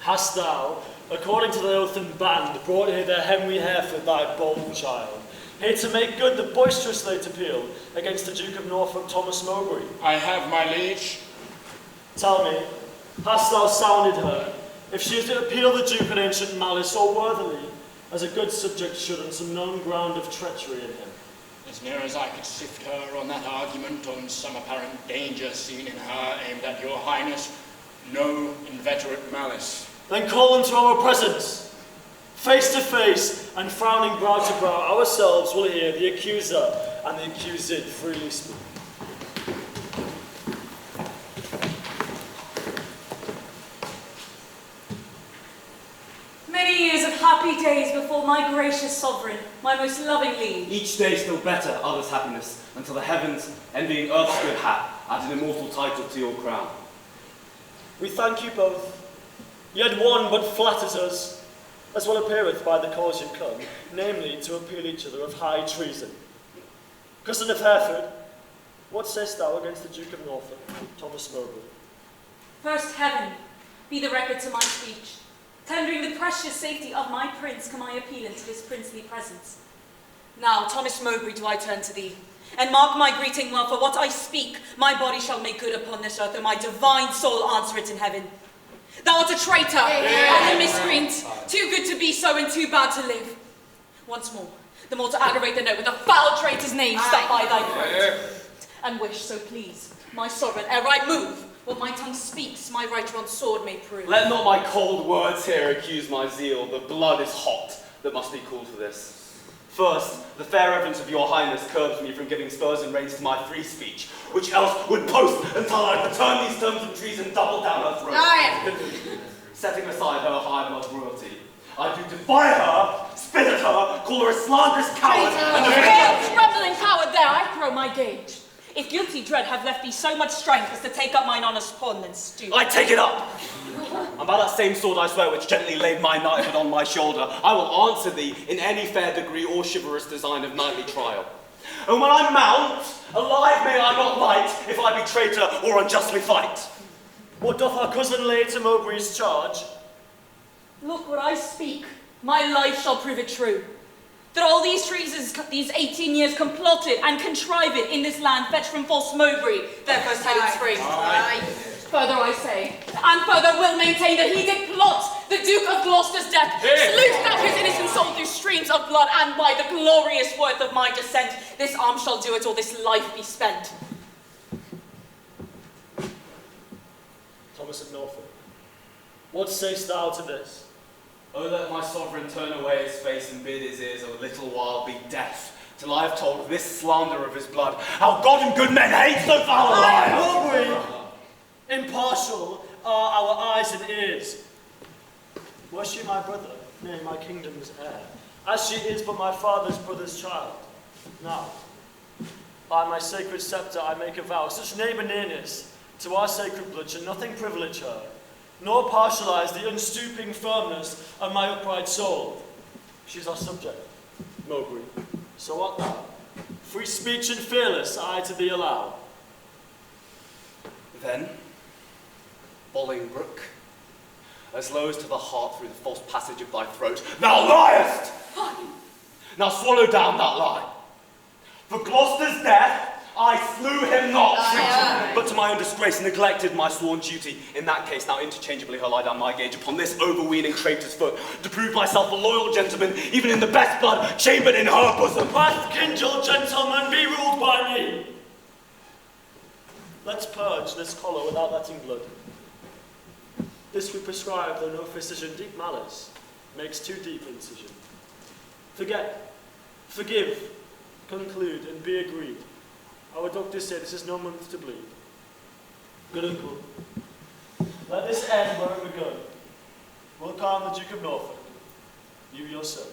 Hast thou, according to the oath and band, brought hither Henry Hereford, thy bold child, here to make good the boisterous late appeal against the Duke of Norfolk, Thomas Mowbray? I have, my liege. Tell me, hast thou sounded her, if she is to appeal the Duke in ancient malice so worthily, as a good subject should on some known ground of treachery in him? As near as I could sift her on that argument, on some apparent danger seen in her aimed at your highness, no inveterate malice. Then call them to our presence. Face to face and frowning brow to brow, ourselves will hear the accuser and the accused freely speak. Many years of happy days before my gracious sovereign, my most loving liege. Each day still better, others' happiness, until the heavens, envying earth's good hap, add an immortal title to your crown. We thank you both. Yet one but flatters us, as well appeareth by the cause you come, namely to appeal each other of high treason. Cousin of Hereford, what sayest thou against the Duke of Norfolk, Thomas Mowbray? First heaven be the record to my speech. Tendering the precious safety of my prince, come I appeal into his princely presence. Now, Thomas Mowbray, do I turn to thee, and mark my greeting well, for what I speak, my body shall make good upon this earth, and my divine soul answer it in heaven. Thou art a traitor, and a miscreant, too good to be so and too bad to live. Once more, the more to aggravate the note with a foul traitor's name stuck by thy throat. And wish, so please, my sovereign, ere I move, what my tongue speaks, my right drawn sword may prove. Let not my cold words here accuse my zeal. The blood is hot that must be cooled for this. First, the fair reverence of your highness curbs me from giving spurs and reins to my free speech, which else would post until I return these terms of treason double down her throat. Setting aside her high blood royalty, I do defy her, spit at her, call her a slanderous coward, and Hail, trembling coward, there I throw my gage. If guilty dread have left thee so much strength as to take up mine honest pawn, then stoop. I take it up! And by that same sword I swear which gently laid my knighthood on my shoulder, I will answer thee in any fair degree or chivalrous design of knightly trial. And when I mount, alive may I not light, if I be traitor or unjustly fight. What doth our cousin lay to Mowbray's charge? Look what I speak, my life shall prove it true. That all these treasons, these 18 years complotted and contrived in this land, fetched from false Mowbray, their first headed spring. Further I say, and further will maintain that he did plot the Duke of Gloucester's death, sluiced out his innocent soul through streams of blood, and by the glorious worth of my descent, this arm shall do it, or this life be spent. Thomas of Norfolk, what sayst thou to this? Oh, let my sovereign turn away his face and bid his ears a little while be deaf, till I have told this slander of his blood, how God and good men hate so foul a liar! Mowbray, impartial are our eyes and ears. Were she my brother, nay, my kingdom's heir, as she is but my father's brother's child? Now, by my sacred sceptre I make a vow, such neighbour nearness to our sacred blood shall nothing privilege her, nor partialize the unstooping firmness of my upright soul. She is our subject, Mowbray. So art thou. Free speech and fearless I to thee allow. Then, Bolingbroke, as low as to the heart through the false passage of thy throat, thou liest! Now swallow down that lie. For Gloucester's death, I slew him not, but to my own disgrace neglected my sworn duty. In that case, now interchangeably her lie down my gage upon this overweening traitor's foot, to prove myself a loyal gentleman, even in the best blood chambered in her bosom. Wrath-kindled gentlemen, be ruled by me. Let's purge this collar without letting blood. This we prescribe, though no physician, deep malice makes too deep incision. Forget, forgive, conclude, and be agreed. Our doctors say this is no month to bleed. Good uncle, let this end where it begun. We'll calm the Duke of Norfolk, you your son.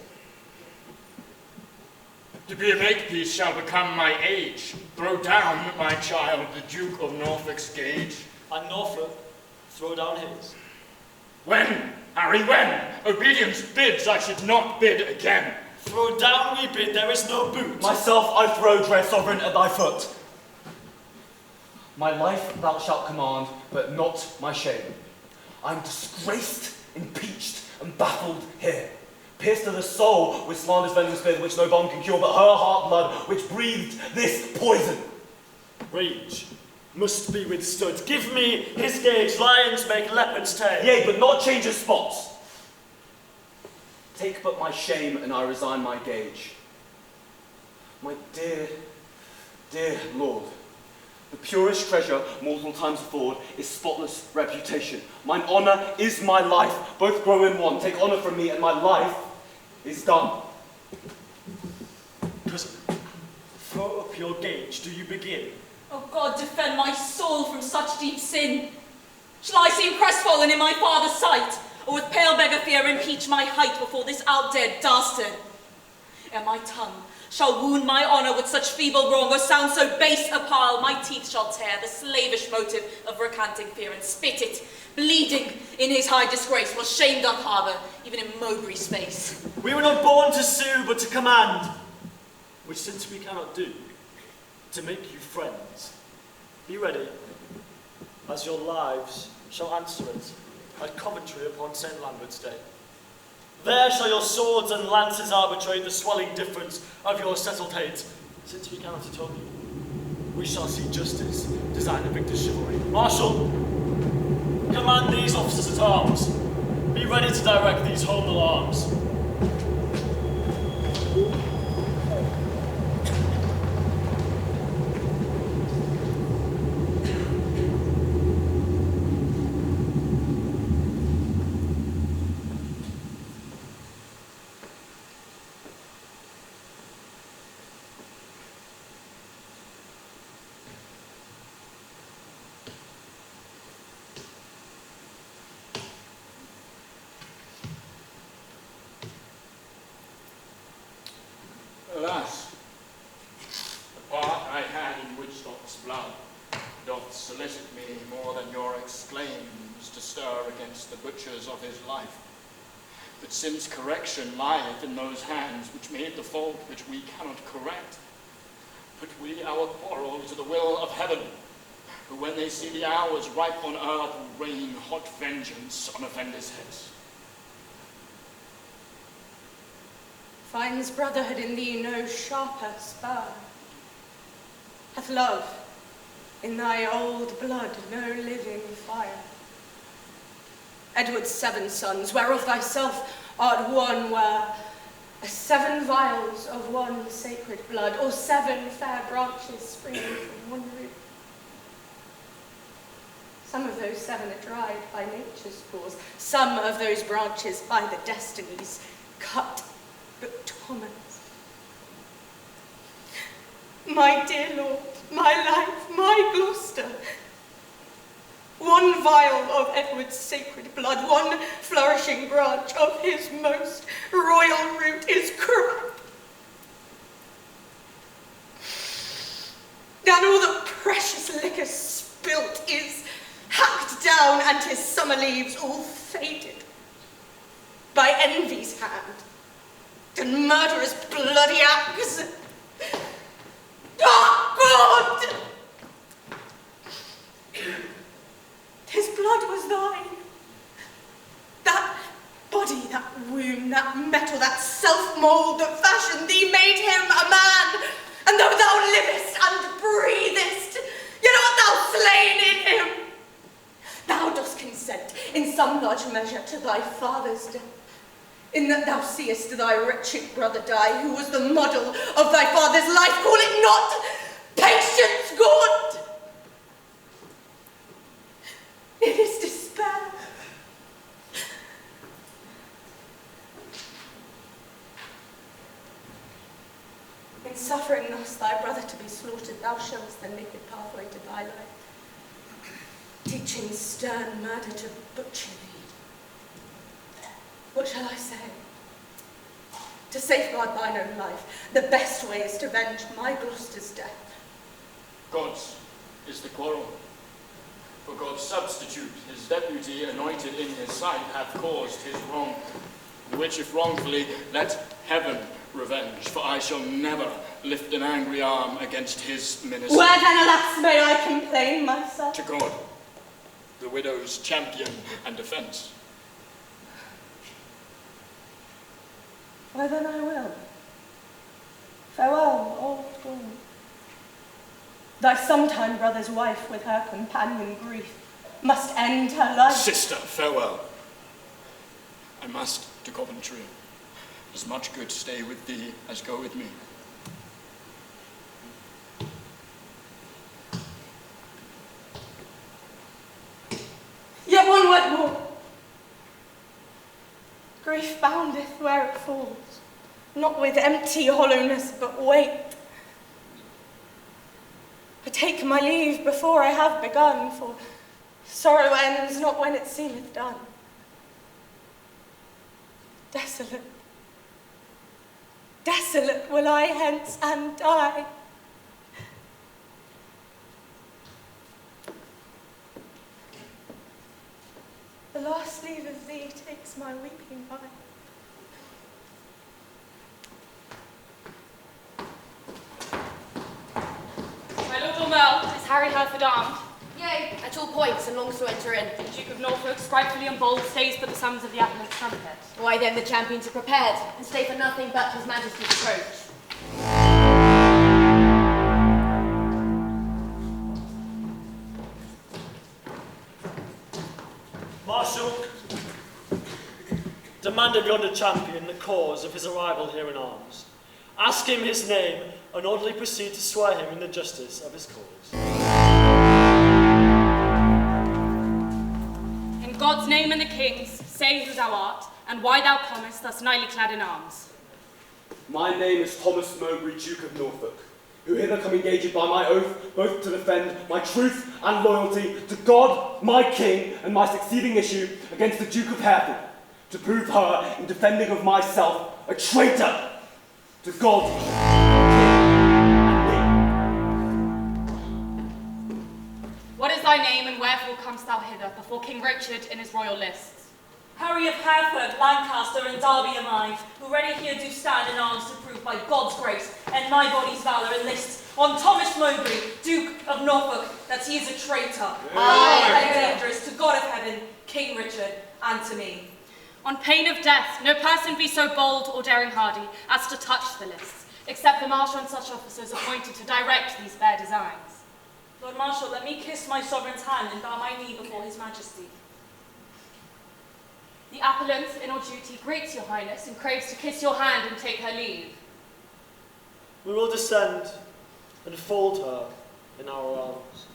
To be a makepeace shall become my age. Throw down, my child, the Duke of Norfolk's gage. And Norfolk, throw down his. When, Harry, when? Obedience bids I should not bid again. Throw down we bid, there is no boot. Myself I throw, dread sovereign, at thy foot. My life thou shalt command, but not my shame. I'm disgraced impeached, and baffled here. Pierced to the soul with slander's venomous spear which no balm can cure, but her heart blood which breathed this poison. Rage must be withstood. Give me his gage, lions make leopard's tail. Yea, but not change of spots. Take but my shame, and I resign my gage. My dear, dear lord, the purest treasure mortal times afford is spotless reputation. Mine honour is my life, both grow in one. Take honour from me, and my life is done. Cousin, throw up your gage. Do you begin? Oh God, defend my soul from such deep sin. Shall I seem crestfallen in my father's sight, or with pale beggar fear impeach my height before this outdead dastard? Ere my tongue shall wound my honour with such feeble wrong, or sound so base a pile, my teeth shall tear the slavish motive of recanting fear, and spit it, bleeding in his high disgrace, while shame doth harbour, even in Mowbray's face. We were not born to sue, but to command, which since we cannot do, to make you friends. Be ready, as your lives shall answer it, at Coventry upon St. Lambert's Day. There shall your swords and lances arbitrate the swelling difference of your settled hate. Since we cannot atone you, we shall see justice design the victor's chivalry. Marshal, command these officers at arms. Be ready to direct these home alarms. Alas, the part I had in Woodstock's blood doth solicit me more than your exclaims to stir against the butchers of his life. But since correction lieth in those hands which made the fault which we cannot correct, put we our quarrel to the will of heaven, who when they see the hours ripe on earth will rain hot vengeance on offenders' heads. Finds brotherhood in thee no sharper spur? Hath love in thy old blood no living fire? Edward's 7 sons, whereof thyself art one, were 7 vials of one sacred blood, or 7 fair branches springing from one root. Some of those 7 are dried by nature's paws, some of those branches by the destinies cut. But Thomas, my dear lord, my life, my Gloucester, 1 vial of Edward's sacred blood, 1 flourishing branch of his most royal root is corrupt. And all the precious liquor spilt is hacked down, and his summer leaves all faded by envy's hand and murderous bloody axe. Oh, God! His blood was thine. That body, that womb, that metal, that self-mould that fashioned thee made him a man. And though thou livest and breathest, yet art thou slain in him. Thou dost consent in some large measure to thy father's death, in that thou seest thy wretched brother die, who was the model of thy father's life. Call it not patience, God. It is despair. In suffering thus thy brother to be slaughtered, thou showest the naked pathway to thy life, teaching stern murder to butcher thee. What shall I say? To safeguard thine own life, the best way is to avenge my Gloucester's death. God's is the quarrel. For God's substitute, his deputy anointed in his sight, hath caused his wrong, which if wrongfully, let heaven revenge, for I shall never lift an angry arm against his minister. Where then, alas, may I complain myself? To God, the widow's champion and defence. Why then I will. Farewell, old Gaunt. Thy sometime brother's wife with her companion grief must end her life. Sister, farewell. I must to Coventry. As much good stay with thee as go with me. Yet one word more. Grief boundeth where it falls, not with empty hollowness, but weight. But take my leave before I have begun, for sorrow ends not when it seemeth done. Desolate, desolate will I hence and die. The last leave of thee takes my weeping by. My Lord Aumerle, is Harry Hereford armed? Yea, at all points, and longs to enter in. The Duke of Norfolk, sprightfully and bold, stays but the summons of the appellant's trumpet. Why then the champions are prepared, and stay for nothing but his majesty's approach. Marshal, demand of yonder champion the cause of his arrival here in arms. Ask him his name, and orderly proceed to swear him in the justice of his cause. In God's name and the King's, say who thou art, and why thou comest thus nightly clad in arms. My name is Thomas Mowbray, Duke of Norfolk, who hither come engaged by my oath, both to defend my truth and loyalty to God, my King, and my succeeding issue against the Duke of Hereford, to prove her, in defending of myself, a traitor to God, King, and me. What is thy name, and wherefore comest thou hither, before King Richard in his royal lists? Harry of Hereford, Lancaster, and Derby am I, who ready here do stand in arms to prove by God's grace and my body's valour enlists on Thomas Mowbray, Duke of Norfolk, that he is a traitor, and dangerous to God of heaven, King Richard, and to me. On pain of death, no person be so bold or daring hardy as to touch the lists, except the Marshal and such officers appointed to direct these fair designs. Lord Marshal, let me kiss my sovereign's hand and bow my knee before his majesty. The appellant, in all duty, greets your highness and craves to kiss your hand and take her leave. We will descend and fold her in our arms.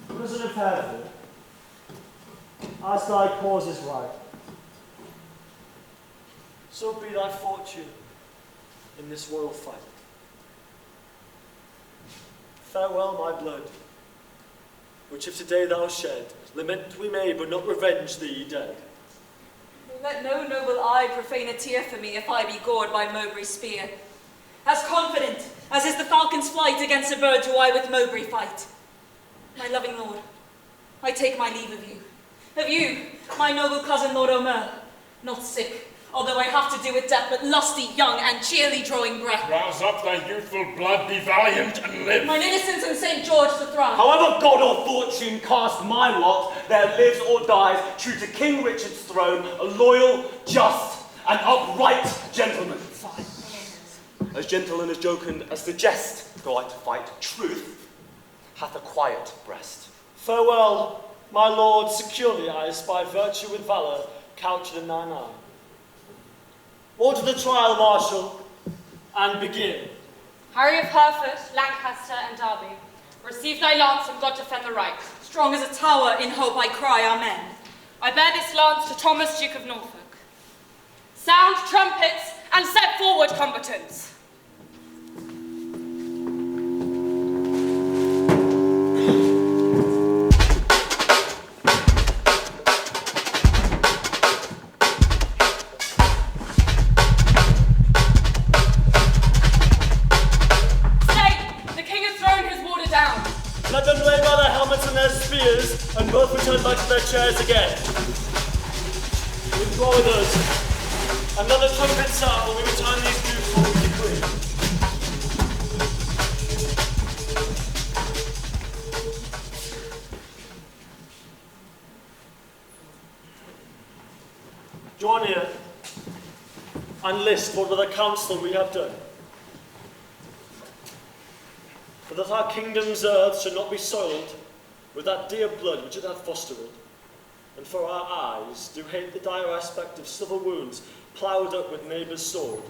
Cousin of Hereford, as thy cause is right, so be thy fortune in this royal fight. Farewell, my blood, which if today thou shed, lament we may, but not revenge thee dead. Let no noble eye profane a tear for me if I be gored by Mowbray's spear. As confident as is the falcon's flight against a bird do I with Mowbray fight. My loving lord, I take my leave of you. Of you, my noble cousin Lord Aumerle, not sick, although I have to do with death, but lusty, young, and cheerly drawing breath. Rouse up thy youthful blood, be valiant and live. Mine innocence and St. George to thrive. However God or fortune cast my lot, there lives or dies, true to King Richard's throne, a loyal, just, and upright gentleman. Fine. As gentle and as jocund as the jest, go I to fight. Truth hath a quiet breast. Farewell, my lord, securely eyes by virtue with valour, couched in thine eye. Order the trial, Marshal, and begin. Harry of Hereford, Lancaster, and Derby, receive thy lance and God defend the right. Strong as a tower, in hope I cry, Amen. I bear this lance to Thomas, Duke of Norfolk. Sound trumpets and set forward, combatants. Let them lay by their helmets and their spears, and both return back to their chairs again. Withdraw with us. Another trumpet sound when we return these dukes home to the Queen. Draw near and list what with the council we have done. For that our kingdom's earth should not be soiled with that dear blood which it hath fostered, and for our eyes do hate the dire aspect of civil wounds ploughed up with neighbour's sword.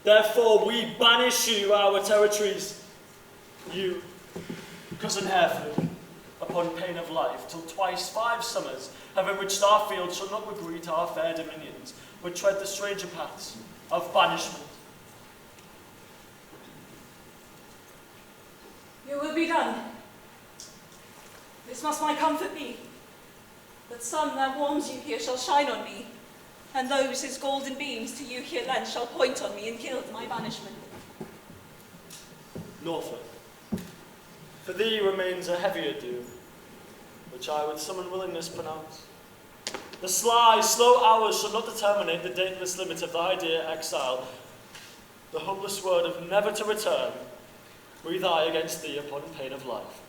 Therefore we banish you our territories, you, cousin Hereford, upon pain of life, till twice 5 summers have enriched our fields shall not regreet our fair dominions, but tread the stranger paths of banishment. Your will be done. This must my comfort be. That sun that warms you here shall shine on me, and those his golden beams to you here lent shall point on me and gild my banishment. Norfolk, for thee remains a heavier doom, which I with some unwillingness pronounce. The sly, slow hours shall not determinate the dateless limit of thy dear exile. The hopeless word of never to return, breathe I against thee upon pain of life.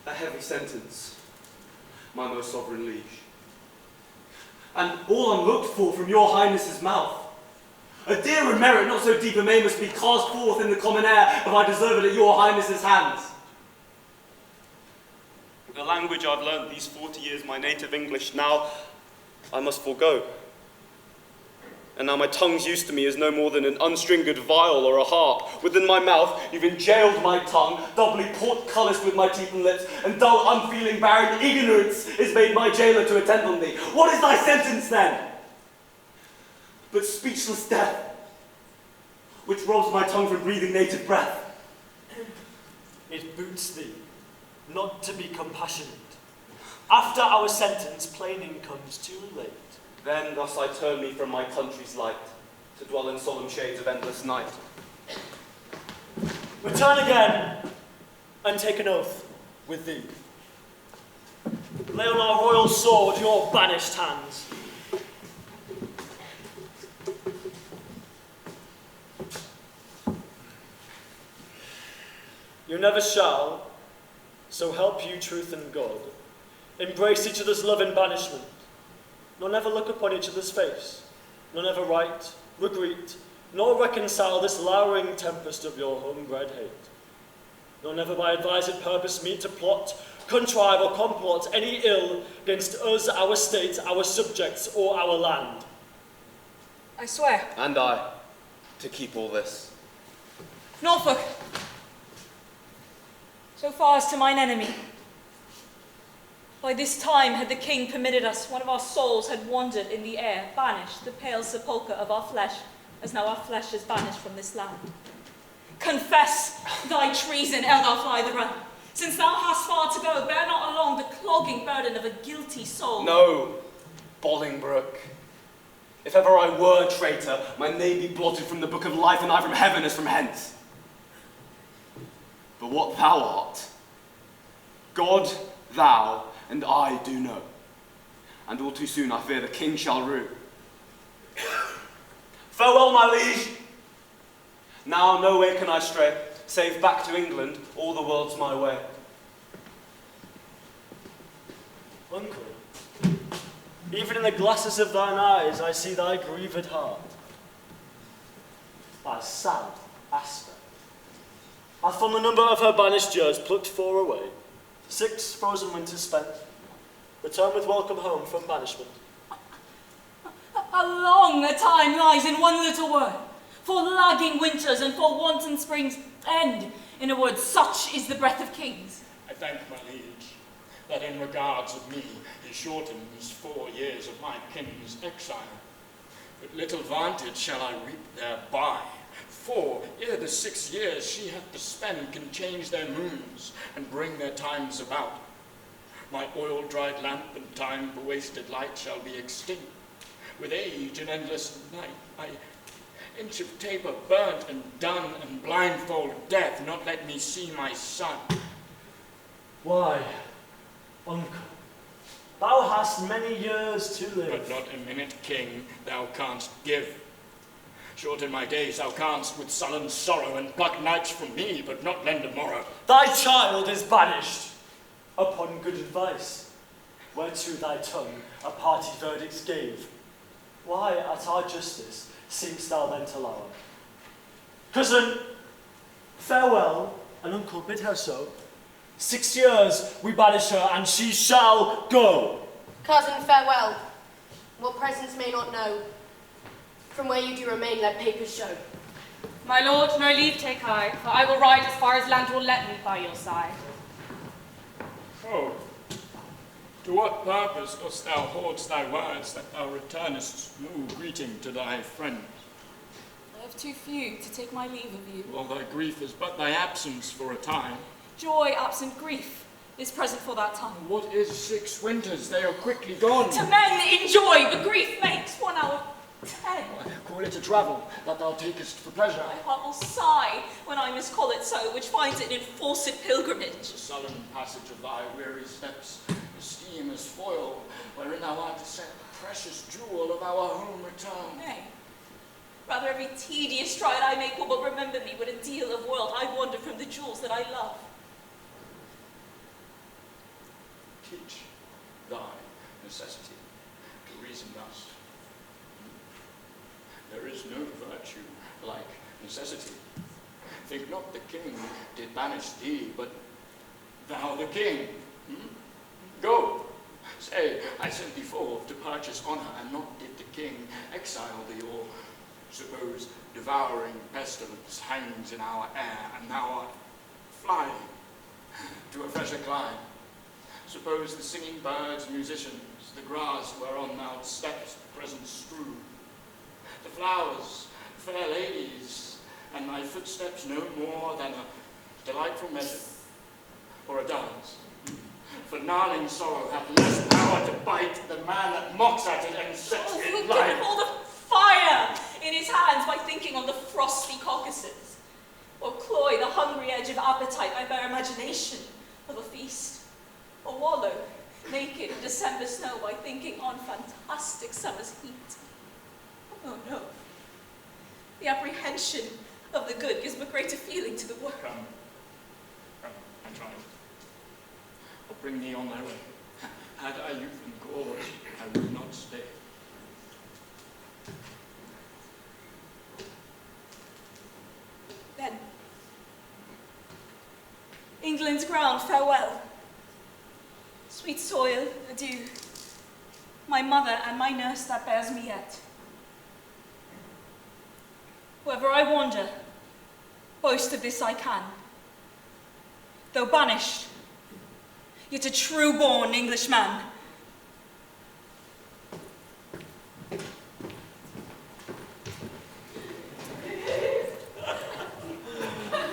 A heavy sentence, my most sovereign liege. And all unlooked for from your highness's mouth. A dearer merit, not so deep a may, must be cast forth in the common air, if I deserve it at your highness's hands. The language I've learned these 40 years, my native English, now I must forego. And now my tongue's used to me is no more than an unstringed viol or a harp. Within my mouth you've enjailed my tongue, doubly portcullis with my teeth and lips, and dull, unfeeling, barren ignorance is made my jailer to attend on thee. What is thy sentence then? But speechless death, which robs my tongue from breathing native breath. It boots thee not to be compassionate. After our sentence, plaining comes too late. Then thus I turn me from my country's light, to dwell in solemn shades of endless night. Return again, and take an oath with thee. Lay on our royal sword your banished hands. You never shall, so help you truth and God, embrace each other's love in banishment, nor never look upon each other's face, nor never write, regret, nor reconcile this lowering tempest of your homebred hate, nor never by advised purpose meet to plot, contrive, or complot any ill against us, our state, our subjects, or our land. I swear. And I, to keep all this. Norfolk, so far as to mine enemy. By this time had the king permitted us, one of our souls had wandered in the air, banished, the pale sepulchre of our flesh, as now our flesh is banished from this land. Confess thy treason ere thou fly the run. Since thou hast far to go, bear not along the clogging burden of a guilty soul. No, Bolingbroke. If ever I were a traitor, my name be blotted from the book of life, and I from heaven as from hence. But what thou art, God, thou, and I do know, and all too soon I fear the king shall rue. Farewell, my liege. Now no way can I stray, save back to England, all the world's my way. Uncle, even in the glasses of thine eyes I see thy grieved heart, thy sad aspect. Hath from the number of her banished years plucked 4 away, 6 frozen winters spent, return with welcome home from banishment. How long a time lies in one little word, for lagging winters and for wanton springs end. In a word, such is the breath of kings. I thank my liege, that in regards of me he shortens 4 years of my king's exile. But little vantage shall I reap thereby, for ere the 6 years she hath to spend can change their moons and bring their times about. My oil-dried lamp and time-wasted light shall be extinct. With age and endless night, inch of taper burnt and done, and blindfold death not let me see my son. Why, uncle, thou hast many years to live. But not a minute, king, thou canst give. Shorten my days thou canst with sullen sorrow, and pluck nights from me, but not lend a morrow. Thy child is banished. upon good advice, whereto thy tongue a party verdict gave. Why at our justice seem'st thou then to lower? Cousin, farewell, and uncle bid her so. 6 years we banish her, and she shall go. Cousin, farewell. What presents may not know. From where you do remain, let papers show. My lord, no leave take I, for I will ride as far as land will let me by your side. Oh, to what purpose dost thou hoard thy words that thou returnest no greeting to thy friend? I have too few to take my leave of you. Well, thy grief is but thy absence for a time. Joy absent grief is present for that time. What is 6 winters? They are quickly gone. To men in joy, the grief makes 1 hour 10. Call it a travel, that thou takest for pleasure. My heart will sigh when I miscall it so, which finds it in enforced pilgrimage. The sullen passage of thy weary steps, esteem as foil, wherein thou art to set the precious jewel of our home return. Nay, rather every tedious stride I make will but remember me with a deal of world I wander from the jewels that I love. Teach thy necessity to reason thus. There is no virtue like necessity. Think not the king did banish thee, but thou the king. Go, say, I sent thee forth to purchase honour, and not did the king exile thee, or suppose devouring pestilence hangs in our air, and thou art flying to a fresher clime. Suppose the singing birds, musicians, the grass whereon thou steppest, present strew, the flowers, fair ladies, and thy footsteps no more than a delightful measure, or a dance. For gnarling sorrow hath less power to bite the man that mocks at it and sets it He'll light. get hold of fire in his hands by thinking on the frosty caucasus, or cloy the hungry edge of appetite by bare imagination of a feast, or wallow naked in December snow by thinking on fantastic summer's heat. Oh no, the apprehension of the good gives but greater feeling to the work. Come, I tried. I'll bring thee on thy way. Had I youth and cause, I would not stay. Then, England's ground, farewell. Sweet soil, adieu. My mother and my nurse that bears me yet. Wherever I wander, boast of this I can. Though banished, yet a true-born Englishman.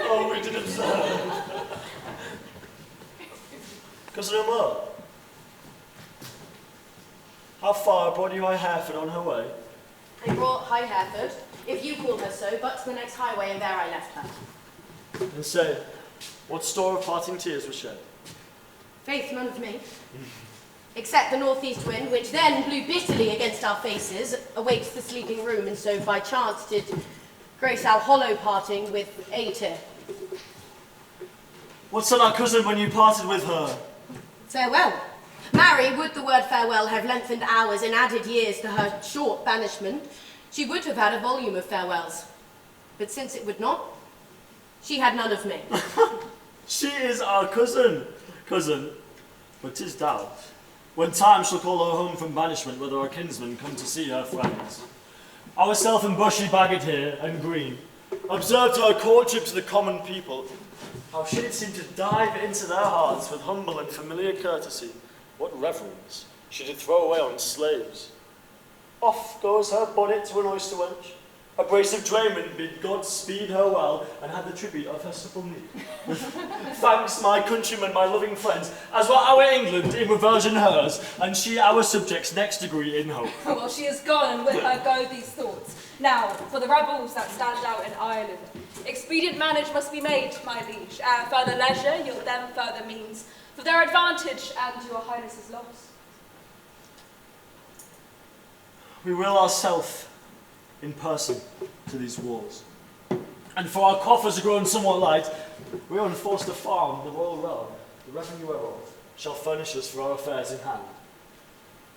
Oh, we did observe. Cousin Aumerle, how far brought you High Hereford on her way? I brought High Hereford, if you call her so, but to the next highway, and there I left her. And say, what store of parting tears was shed? Faith, none of me. Except the northeast wind, which then blew bitterly against our faces, awakes the sleeping room, and so by chance did grace our hollow parting with a tear. What said our cousin when you parted with her? Farewell. Marry, would the word farewell have lengthened hours and added years to her short banishment, she would have had a volume of farewells. But since it would not, she had none of me. She is our cousin. Cousin, but 'tis doubt. When time shall call her home from banishment, whether our kinsmen come to see her friends. Ourself and Bushy, Bagot here, and Green, observed her courtship to the common people, how she did seem to dive into their hearts with humble and familiar courtesy. What reverence she did throw away on slaves. Off goes her bonnet to an oyster wench. A brace of draymen bid God speed her well, and had the tribute of her supple knee. Thanks, my countrymen, my loving friends, as were our England in reversion hers, and she our subjects next degree in hope. Well, she is gone, and with her go these thoughts. Now, for the rebels that stand out in Ireland, expedient manage must be made, my liege, and further leisure yield them further means, for their advantage and your highness's loss. We will ourselves in person to these wars. And for our coffers are grown somewhat light, we are enforced to farm the royal realm, the revenue whereof shall furnish us for our affairs in hand.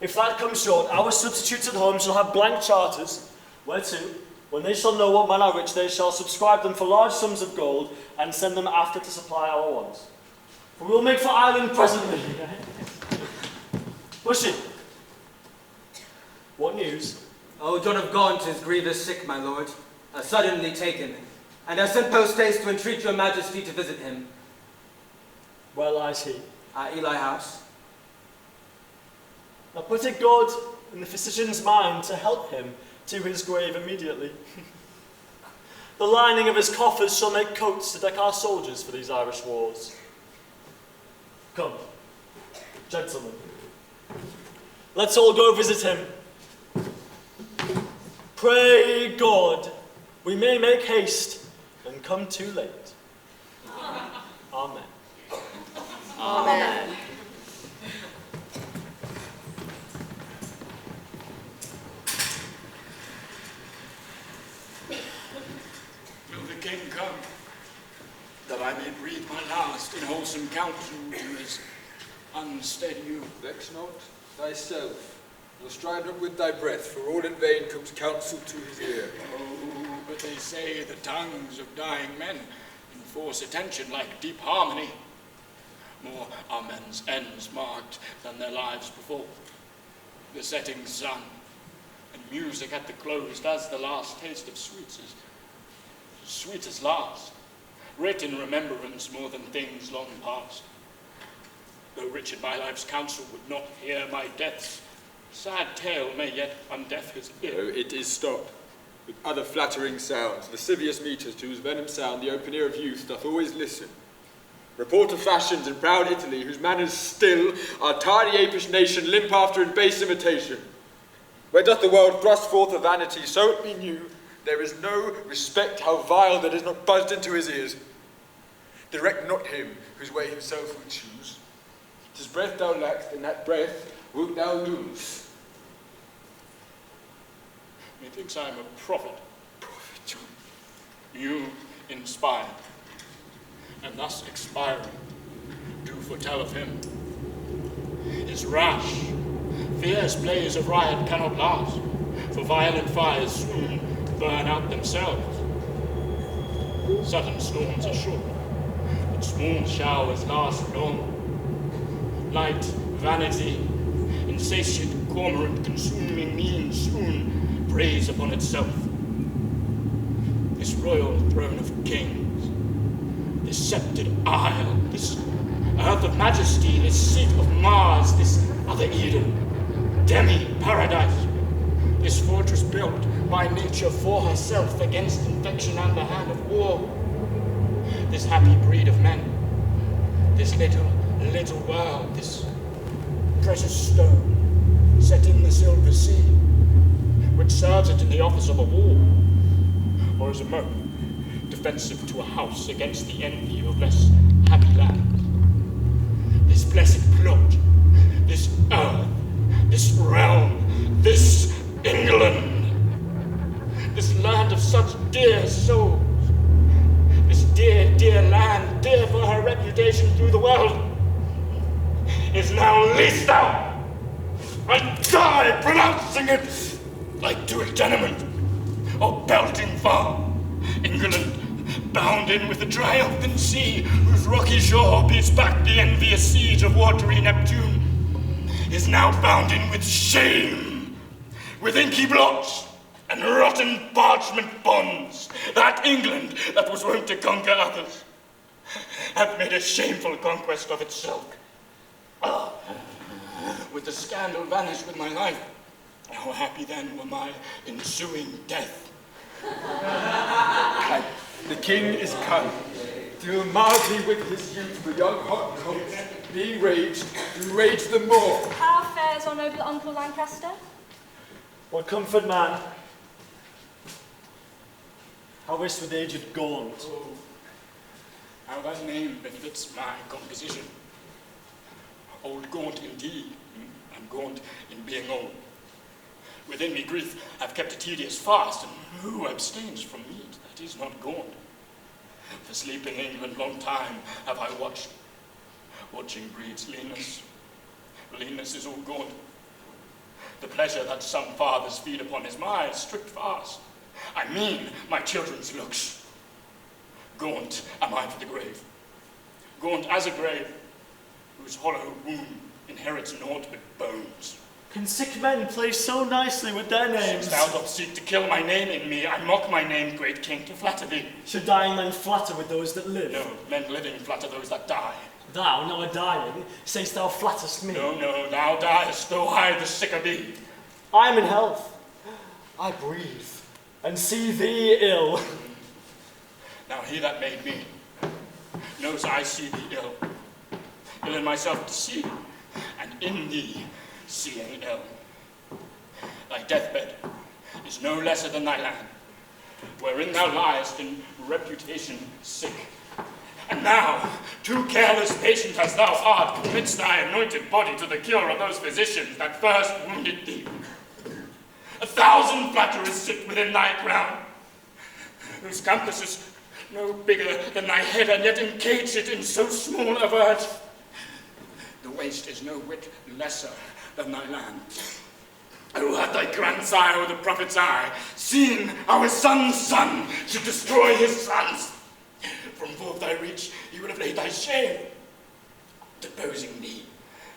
If that comes short, our substitutes at home shall have blank charters, whereto, when they shall know what men are rich, they shall subscribe them for large sums of gold, and send them after to supply our wants. For we will make for Ireland presently. Bushy, what news? Oh, John of Gaunt is grievous sick, my lord, suddenly taken, and has sent post-haste to entreat your majesty to visit him. Where lies he? At Ely House. Now put it God in the physician's mind to help him to his grave immediately. The lining of his coffers shall make coats to deck our soldiers for these Irish wars. Come, gentlemen, let's all go visit him. Pray God we may make haste and come too late. Amen. Amen. Will the king come, that I may breathe my last in wholesome counsel to his unsteady youth? Vex not thyself, nor strive not with thy breath, for all in vain comes counsel to his ear. Oh, but they say the tongues of dying men enforce attention like deep harmony. More are men's ends marked than their lives before. The setting sun, and music at the close does the last taste of sweets as last, writ in remembrance more than things long past. Though rich in my life's counsel would not hear my death's sad tale may yet undeaf his ear. Oh, it is stopped with other flattering sounds, lascivious metres to whose venom sound the open ear of youth doth always listen. Report of fashions in proud Italy, whose manners still our tardy apish nation limp after in base imitation. Where doth the world thrust forth a vanity, so it be new, there is no respect how vile that is not buzzed into his ears. Direct not him whose way himself would choose. 'Tis breath thou lack'st, and that breath wilt thou lose. Methinks I am a prophet. Prophet, you inspired, and thus expiring, do foretell of him. His rash, fierce blaze of riot cannot last, for violent fires soon burn out themselves. Sudden storms are short, but small showers last long. Light, vanity, insatiate cormorant consuming mean soon preys upon itself. This royal throne of kings, this sceptred isle, this earth of majesty, this seat of Mars, this other Eden, demi-paradise, this fortress built by nature for herself against infection and the hand of war, this happy breed of men, this little world, this precious stone set in the silver sea, which serves it in the office of a wall, or as a moat, defensive to a house against the envy of less happy lands. This blessed plot, this earth, this realm, this England, this land of such dear souls, this dear, dear land, dear for her reputation through the world, is now leased out. I die pronouncing it like to a tenement or belting farm. England, bound in with the triumphant sea, whose rocky shore beats back the envious siege of watery Neptune, is now bound in with shame, with inky blots and rotten parchment bonds. That England that was wont to conquer others hath made a shameful conquest of itself. Would the scandal vanish with my life, how happy then were my ensuing death. The king is come. Deal mildly with his youth, the young hot coats, being raged, do rage the more. How fares our noble uncle Lancaster? What comfort, man? How is with aged Gaunt? Oh, how that name befits my composition. Old Gaunt indeed, and Gaunt in being old. Within me grief I've kept a tedious fast, and who abstains from meat that is not gaunt? For sleeping England long time have I watched, Watching breeds leanness. Leanness is all good. The pleasure that some fathers feed upon is my strict fast. I mean my children's looks. Gaunt am I for the grave. Gaunt as a grave, whose hollow womb inherits naught but bones. Can sick men play so nicely with their names? Since thou dost seek to kill my name in me, I mock my name, great king, to flatter thee. Should dying men flatter with those that live? No, men living flatter those that die. Thou, now a dying, say'st thou flatterest me? No, no, thou diest, though I the sicker be. I am in health. I breathe, and see thee ill. Now he that made me knows I see thee ill. Ill in myself to see, and in thee seeing ill. Thy deathbed is no lesser than thy land, wherein thou liest in reputation sick. And thou, too careless patient as thou art, commits thy anointed body to the cure of those physicians that first wounded thee. 1,000 flatterers sit within thy crown, whose compass is no bigger than thy head, and yet encage it in so small a word. The waste is no whit lesser than thy land. Oh, had thy grandsire with the prophet's eye seen how his son's son should destroy his sons! From forth thy reach he would have laid thy shame, deposing thee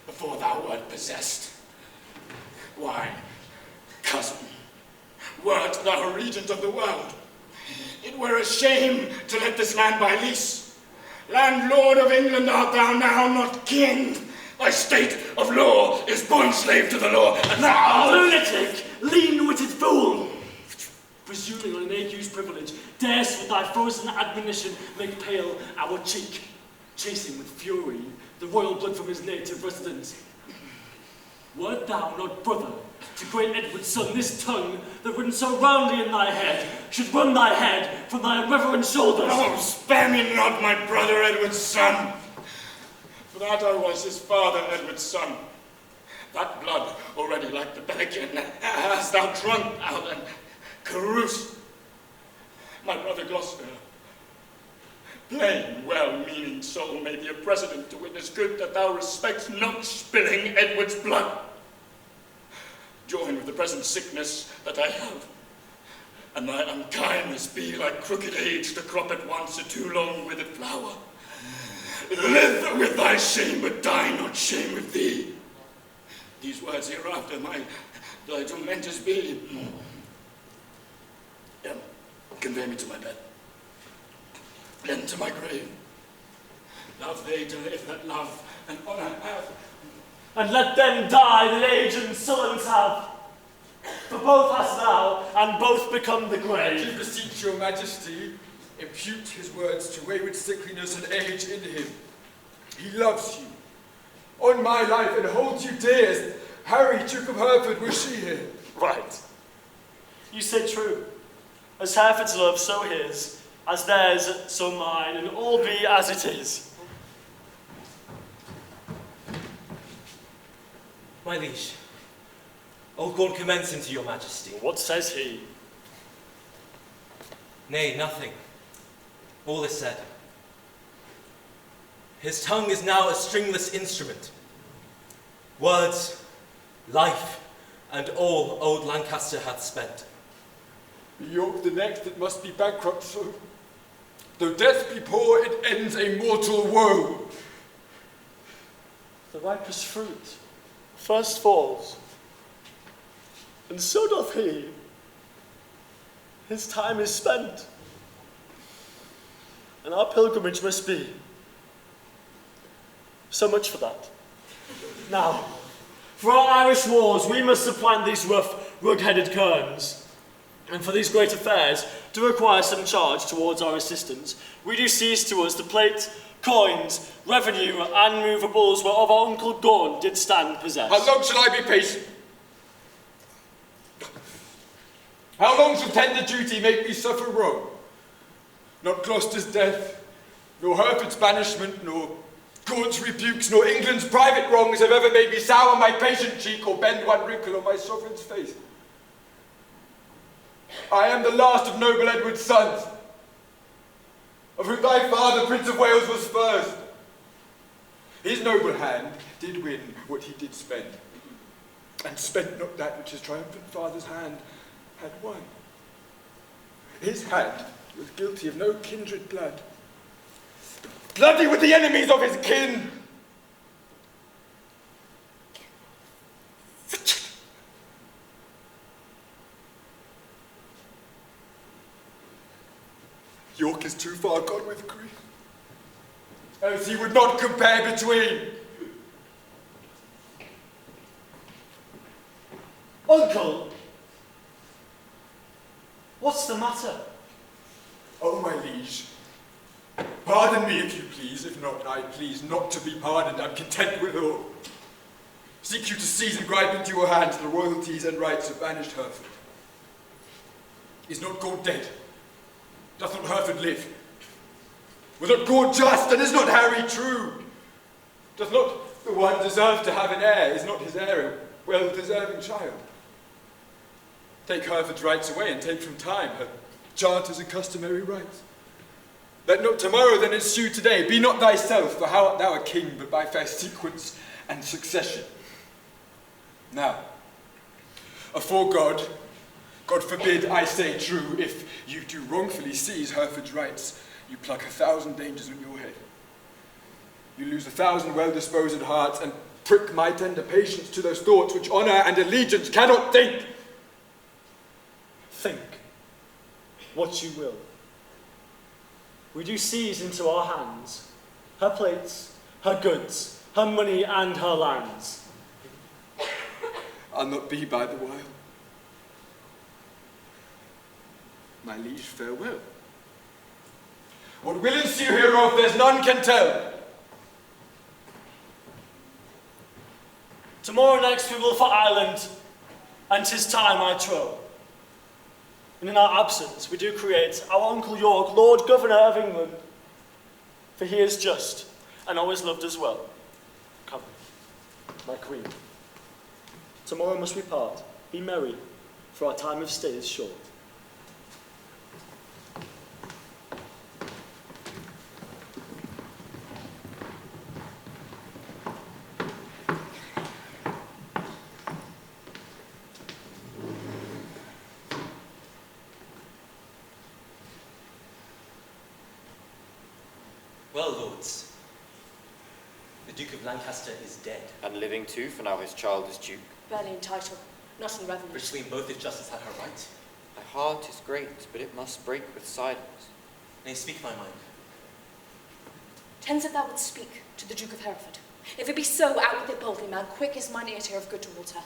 before thou wert possessed. Why, cousin, wert thou regent of the world, it were a shame to let this land by lease. Landlord of England art thou now, not king. Thy state of law is born slave to the law, and thou... Lunatic, lean-witted fool! Presuming on an Enyu's privilege, darest with thy frozen admonition make pale our cheek, chasing with fury the royal blood from his native residence. Wert thou not brother to great Edward's son, this tongue that runs so roundly in thy head should run thy head from thy reverend shoulders? Oh, spare me not, my brother Edward's son! For that I was his father Edward's son. That blood already like the Bagot hast thou drunk out and caroused. My brother Gloucester, plain, well-meaning soul may be a precedent to witness good that thou respect not spilling Edward's blood. Join with the present sickness that I have, and thy unkindness be like crooked age to crop at once a too long withered flower. Live with thy shame, but die not shame with thee. These words hereafter thy tormentors be. Convey me to my bed, then to my grave. Love they to live that love and honour have, and let them die that age and sullens have. For both hast thou, and both become the grave. I do beseech your majesty, impute his words to wayward sickliness and age in him. He loves you, on my life, and holds you dear as Harry, Duke of Hereford, were she here. Right. You say true. As Hereford's love, so his, as theirs, so mine, and all be as it is. My liege, old Gaunt commends him to your majesty. What says he? Nay, nothing. All is said. His tongue is now a stringless instrument. Words, life, and all old Lancaster hath spent. York the next that must be bankrupt so. Though death be poor, it ends a mortal woe. The ripest fruit first falls, and so doth he. His time is spent, and our pilgrimage must be. So much for that. Now, for our Irish wars, we must supplant these rough, rug-headed kerns. And for these great affairs, to require some charge towards our assistance, we do seize to us the plate, coins, revenue, and movables whereof our uncle Gaunt did stand possessed. How long shall I be patient? How long shall tender duty make me suffer wrong? Not Gloucester's death, nor Hereford's banishment, nor Gaunt's rebukes, nor England's private wrongs have ever made me sour my patient cheek or bend one wrinkle on my sovereign's face. I am the last of noble Edward's sons, of whom thy father, Prince of Wales, was first. His noble hand did win what he did spend, and spent not that which his triumphant father's hand had won. His hand was guilty of no kindred blood, bloody with the enemies of his kin. York is too far gone with grief, else he would not compare between. Uncle, what's the matter? Oh, my liege, pardon me if you please, if not, I please not to be pardoned, I'm content with all. Seek you to seize and gripe into your hands the royalties and rights of banished Hereford. Is not Gaunt dead? Doth not Hereford live? Was not Gaunt just, and is not Harry true? Doth not the one deserve to have an heir? Is not his heir a well-deserving child? Take Hereford's rights away, and take from time her charters and customary rights. Let not tomorrow then ensue today. Be not thyself, for how art thou a king but by fair sequence and succession? Now, afore God, God forbid I say true, if you do wrongfully seize Hereford's rights, you pluck 1,000 dangers on your head. You lose 1,000 well-disposed hearts, and prick my tender patience to those thoughts which honour and allegiance cannot think. Think what you will. We do seize into our hands her plates, her goods, her money, and her lands. I'll not be by the while. My liege, farewell. What will ensue hereof, there's none can tell. Tomorrow next we will for Ireland, and 'tis time, I trow. And in our absence we do create our Uncle York Lord Governor of England, for he is just, and always loved as well. Come, my queen. Tomorrow must we part. Be merry, for our time of stay is short. Well, lords, the Duke of Lancaster is dead. And living too, for now his child is Duke. Barely in title, not in revenue. Richly in both if justice had her right. Thy heart is great, but it must break with silence. Nay, speak thy mind. Tens if thou wouldst speak to the Duke of Hereford. If it be so, out with it boldly, man. Quick is mine ear to hear of good towards her.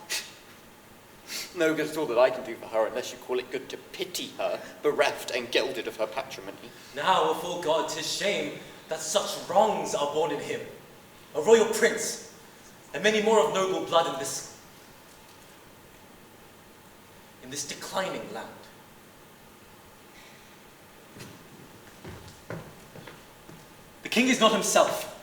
No good at all that I can do for her, unless you call it good to pity her, bereft and gelded of her patrimony. Now, before God, 'tis shame that such wrongs are born in him. A royal prince, and many more of noble blood in this declining land. The king is not himself,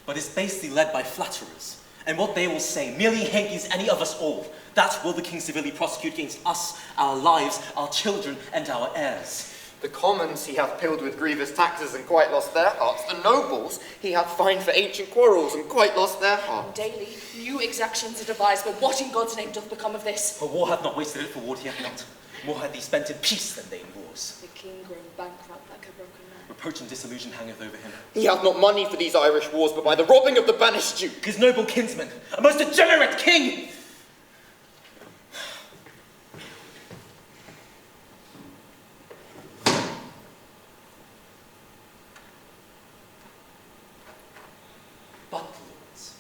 but is basely led by flatterers, and what they will say merely hankies any of us all. That will the king severely prosecute against us, our lives, our children, and our heirs. The commons he hath pilled with grievous taxes and quite lost their hearts. The nobles he hath fined for ancient quarrels and quite lost their hearts. Daily, new exactions are devised, but what in God's name doth become of this? For war hath not wasted it, for war he hath not. More hath he spent in peace than they in wars. The king grown bankrupt like a broken man. Reproach and disillusion hangeth over him. He hath not money for these Irish wars, but by the robbing of the banished Duke. His noble kinsman, a most degenerate king! But, lords,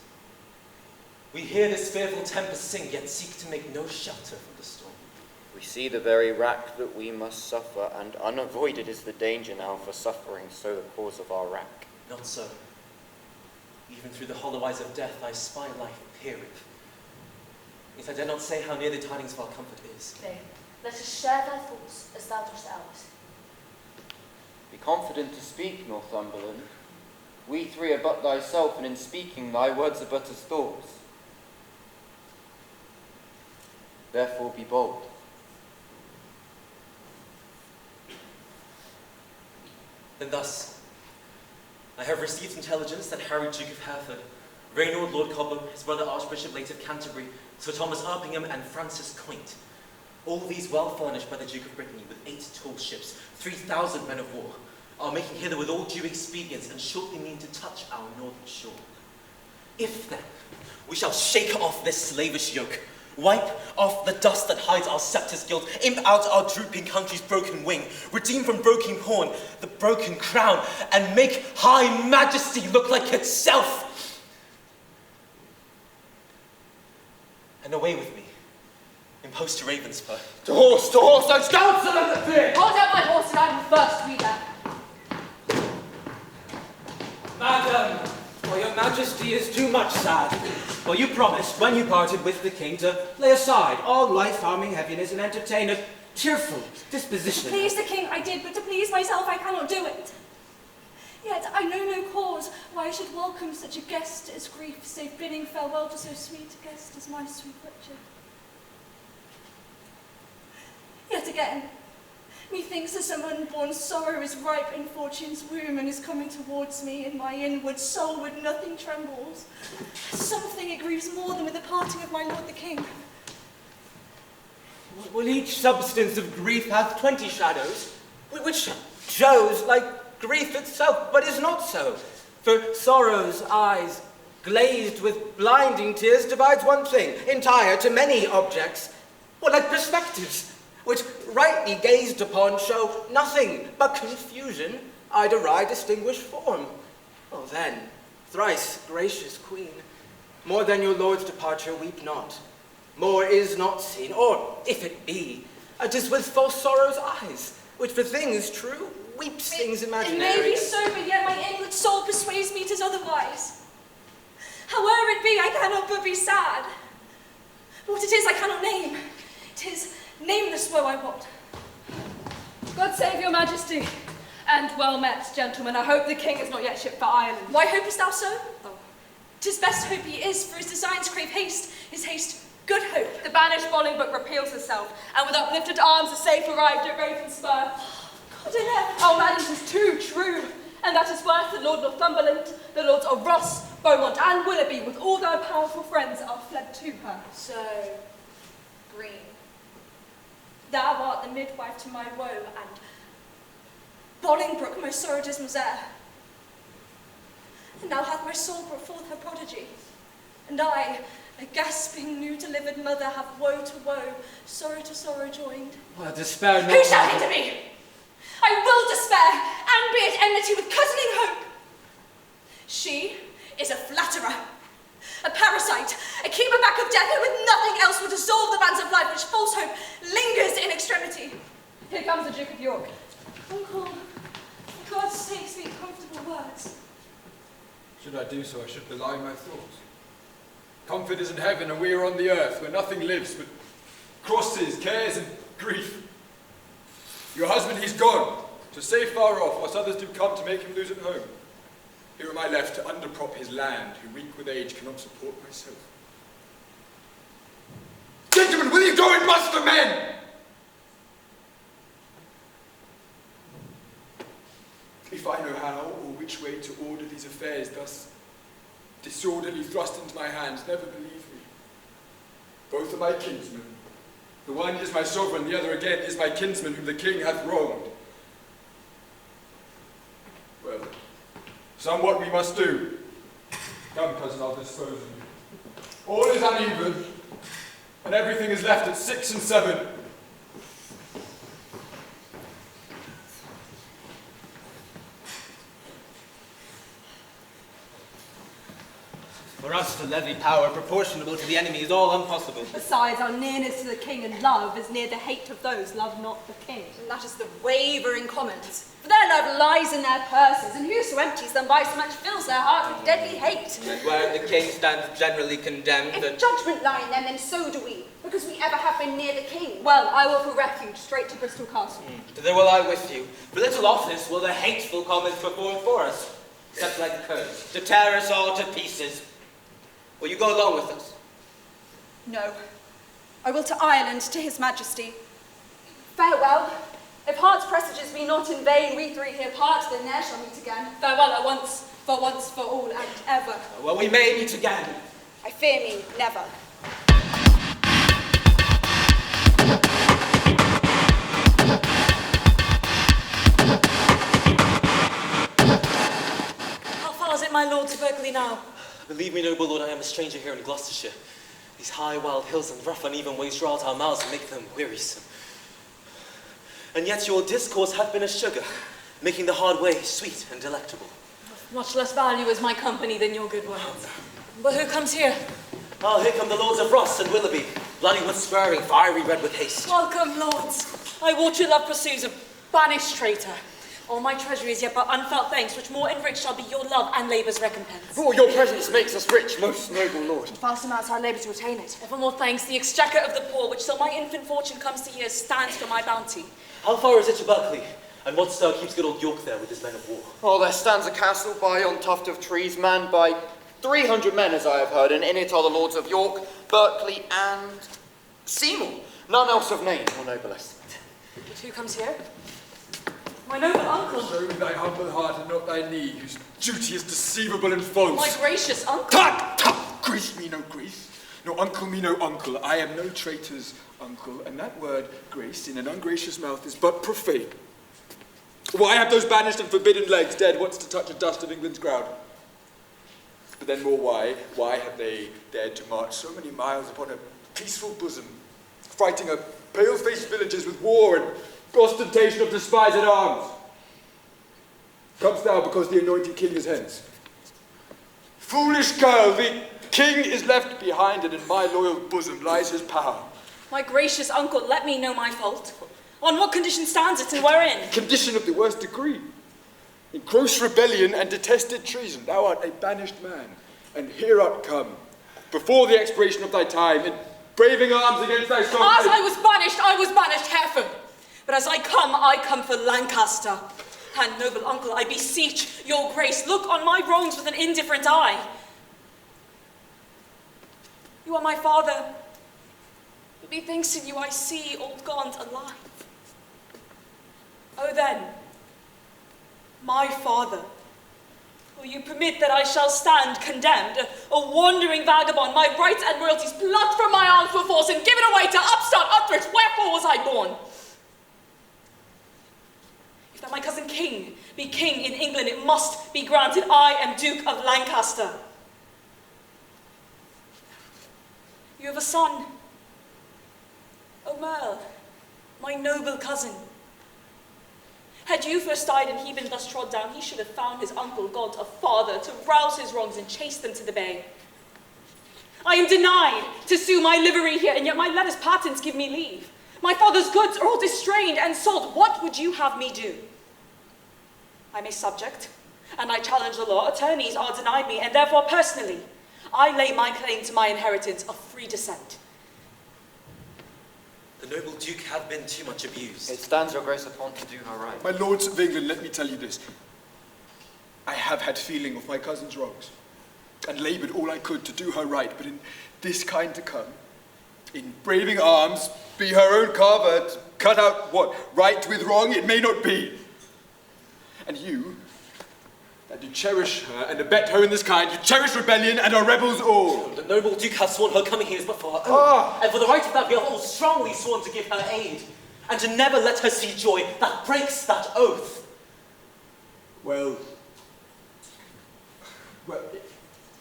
we hear this fearful tempest sing, yet seek to make no shelter from the storm. We see the very rack that we must suffer, and unavoided is the danger now for suffering, so the cause of our rack. Not so. Even through the hollow eyes of death I spy life peereth. Yet I dare not say how near the tidings of our comfort is. Nay, let us share thy thoughts as thou dost ours. Be confident to speak, Northumberland. We three are but thyself, and in speaking thy words are but as thoughts. Therefore be bold. Then thus, I have received intelligence that Harry, Duke of Hereford, Reynold Lord Cobham, his brother Archbishop late of Canterbury, Sir Thomas Erpingham, and Francis Coint. All these well furnished by the Duke of Brittany with 8 tall ships, 3,000 men of war, are making hither with all due expedience and shortly mean to touch our northern shore. If then we shall shake off this slavish yoke, wipe off the dust that hides our scepter's guilt, imp out our drooping country's broken wing, redeem from broken horn the broken crown, and make high majesty look like itself. And away with me, in post to Ravensford. To horse, those counsel of the thing! Hold out my horse and I will first reader. Madam, for your majesty is too much sad. For you promised, when you parted with the king, to lay aside all life-harming heaviness and entertain a cheerful disposition. To please the king I did, but to please myself I cannot do it. Yet I know no cause why I should welcome such a guest as grief, save bidding farewell to so sweet a guest as my sweet Richard. Yet again, methinks that some unborn sorrow is ripe in fortune's womb and is coming towards me, in my inward soul with nothing trembles. Something it grieves more than with the parting of my lord the king. Well, each substance of grief hath 20 shadows, which shows like grief itself, but is not so. For sorrow's eyes, glazed with blinding tears, divides one thing, entire to many objects, or like perspectives, which rightly gazed upon show nothing but confusion, either awry distinguished form. Oh then, thrice gracious queen, more than your lord's departure weep not. More is not seen, or if it be, 'tis with false sorrow's eyes, which for things true weeps things imaginary. It may be so, but yet my inward soul persuades me 'tis otherwise. However it be, I cannot but be sad. What it is I cannot name. 'Tis nameless woe I wot. God save your majesty. And well met, gentlemen. I hope the king is not yet shipped for Ireland. Why hopest thou so? 'Tis best hope he is, for his designs crave haste, his haste good hope. The banished Bolingbroke repeals herself, and with uplifted arms is safe arrived at Ravenspur. God in heaven. Oh, madam, 'tis too true. And that is worth the Lord Northumberland, the Lords of Ross, Beaumont, and Willoughby, with all their powerful friends, are fled to her. So, Green, thou art the midwife to my woe, and Bolingbroke my sorrow dismisere. And now hath my soul brought forth her prodigy, and I, a gasping new-delivered mother, have woe to woe, sorrow to sorrow joined. Well, despair not. Who shall hinder me? I will despair, and be at enmity with cozening hope. She is a flatterer, a parasite, a keeper back of death, who with nothing else will dissolve the bands of life which false hope lingers in extremity. Here comes the Duke of York. Uncle, for God's sake, speak comfortable words. Should I do so, I should belie my thoughts. Comfort is in heaven, and we are on the earth, where nothing lives but crosses, cares, and grief. Your husband, he's gone, to stay far off, whilst others do come to make him lose at home. Here am I left to underprop his land, who weak with age cannot support myself. Gentlemen, will you go and muster men? If I know how or which way to order these affairs thus disorderly thrust into my hands, never believe me. Both are my kinsmen. The one is my sovereign, the other again is my kinsman, whom the king hath wronged. Well, somewhat we must do. Come, cousin, I'll dispose of you. All is uneven, and everything is left at 6 and 7. For us to levy power proportionable to the enemy is all impossible. Besides, our nearness to the king and love is near the hate of those love not the king. And that is the wavering commons. For their love lies in their purses, and whoso empties them by so much fills their heart with deadly hate. And where the king stands generally condemned, If judgment lie in them, then so do we, because we ever have been near the king. Well, I will for refuge straight to Bristol Castle. thither will I with you. For little office will the hateful commons perform for us, except like curse, to tear us all to pieces. Will you go along with us? No, I will to Ireland, to his majesty. Farewell. If heart's presages be not in vain, we three here part, then ne'er shall meet again. Farewell at once, for all, and ever. Well, we may meet again. I fear me, never. How far is it, my lord, to Berkeley now? Believe me, noble lord, I am a stranger here in Gloucestershire. These high, wild hills and rough, uneven ways draw out our mouths and make them wearisome. And yet your discourse hath been as sugar, making the hard way sweet and delectable. Of much less value is my company than your good words. But who comes here? Ah, here come the lords of Ross and Willoughby, bloody with spurring, fiery red with haste. Welcome, lords. I wot your love pursues a banished traitor. All my treasury is yet but unfelt thanks, which more enriched shall be your love and labour's recompense. For your presence makes us rich, most noble lord. Fast amounts our labour to attain it. Evermore thanks, the exchequer of the poor, which till my infant fortune comes to years, stands for my bounty. How far is it to Berkeley? And what stir keeps good old York there with his men of war? Oh, there stands a castle by yon tuft of trees, manned by 300 men, as I have heard, and in it are the lords of York, Berkeley, and Seymour. None else of name, or noblest. But who comes here? My noble uncle. Show me thy humble heart and not thy knee, whose duty is deceivable and false. My gracious uncle. Tut, tut! Grace me no grace, no uncle me no uncle. I am no traitor's uncle, and that word, grace, in an ungracious mouth is but profane. Why have those banished and forbidden legs dared once to touch the dust of England's ground? But then more why have they dared to march so many miles upon a peaceful bosom, fighting a pale-faced villagers with war and ostentation of despised arms? Comest thou because the anointed king is hence? Foolish girl, the king is left behind, and in my loyal bosom lies his power. My gracious uncle, let me know my fault. On what condition stands it, and wherein? Condition of the worst degree. In gross rebellion and detested treason, thou art a banished man, and here art come, before the expiration of thy time, in braving arms against thy sovereign. As I was banished, Hereford. But as I come for Lancaster. And noble uncle, I beseech your grace, look on my wrongs with an indifferent eye. You are my father. But methinks in you I see old Gaunt alive. Oh then, my father, will you permit that I shall stand condemned, a wandering vagabond, my rights and royalties plucked from my arms perforce and given away to upstart Uthridge? Wherefore was I born? If that my cousin king be king in England, it must be granted I am Duke of Lancaster. You have a son, Aumerle, my noble cousin. Had you first died and he been thus trod down, he should have found his uncle Gaunt a father to rouse his wrongs and chase them to the bay. I am denied to sue my livery here, and yet my letters patents give me leave. My father's goods are all distrained and sold. What would you have me do? I'm a subject, and I challenge the law. Attorneys are denied me, and therefore personally, I lay my claim to my inheritance of free descent. The noble duke hath been too much abused. It stands your grace upon to do her right. My lords of England, let me tell you this. I have had feeling of my cousin's wrongs, and laboured all I could to do her right, but in this kind to come, in braving arms, be her own carver, to cut out what? Right with wrong, it may not be. And you, that do cherish her and abet her in this kind, you cherish rebellion and are rebels all. The noble duke hath sworn her coming here is but for her own. And for the right of that we have all strongly sworn to give her aid, and to never let her see joy that breaks that oath. Well,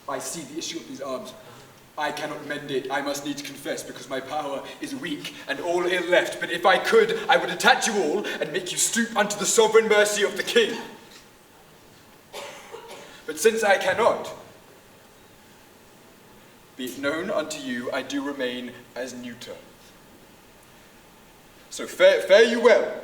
I see the issue of these arms. I cannot mend it, I must needs confess, because my power is weak and all ill left. But if I could, I would attach you all and make you stoop unto the sovereign mercy of the king. But since I cannot, be it known unto you, I do remain as neuter. So fare you well.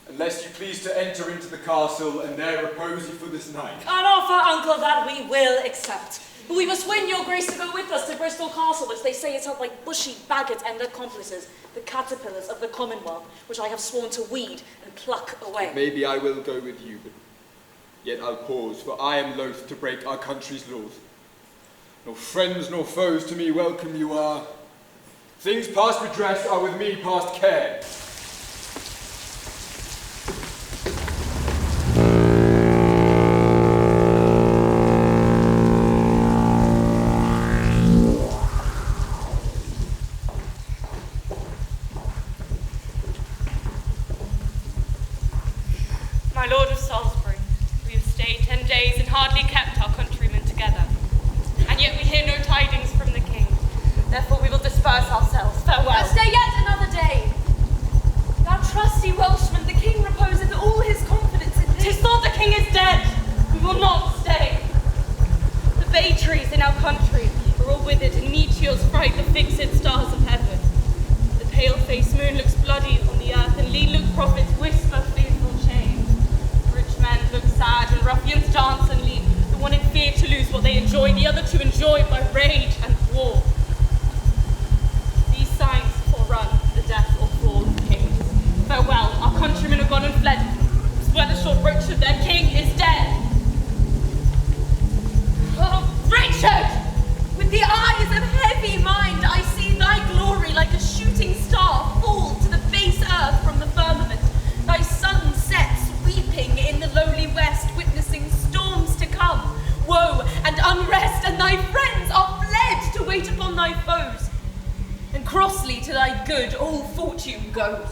Unless you please to enter into the castle and there repose you for this night. An offer, uncle, that we will accept. But we must win your grace to go with us to Bristol Castle, which they say is held like Bushy, Bagot, and accomplices, the caterpillars of the Commonwealth, which I have sworn to weed and pluck away. Maybe I will go with you, but yet I'll pause, for I am loath to break our country's laws. Nor friends nor foes to me welcome you are. Things past redress are with me past care. My lord of Salisbury, we have stayed 10 days and hardly kept our countrymen together. And yet we hear no tidings from the king. Therefore we will disperse ourselves. Farewell. But stay yet another day. Thou trusty Welshman, the king reposeth all his confidence in thee. 'Tis thought the king is dead. We will not stay. The bay trees in our country are all withered, and meteors fright the fixed stars of heaven. The pale-faced moon looks bloody on the earth, and lean-looked prophets whisper fearful change. Rich men look sad, and ruffians dance and leap, the one in fear to lose what they enjoy, the other to enjoy by rage and war. These signs forerun the death or fall of kings. Farewell, our countrymen are gone and fled. Swear the short roach of their king is dead. Oh, Richard! With the eyes of heavy mind, I see thy glory like a shooting star fall to the base earth from the firmament. Thy sun sets weeping in the lowly west, witnessing storms to come, woe and unrest, and thy friends are fled to wait upon thy foes. And crossly to thy good all fortune goes.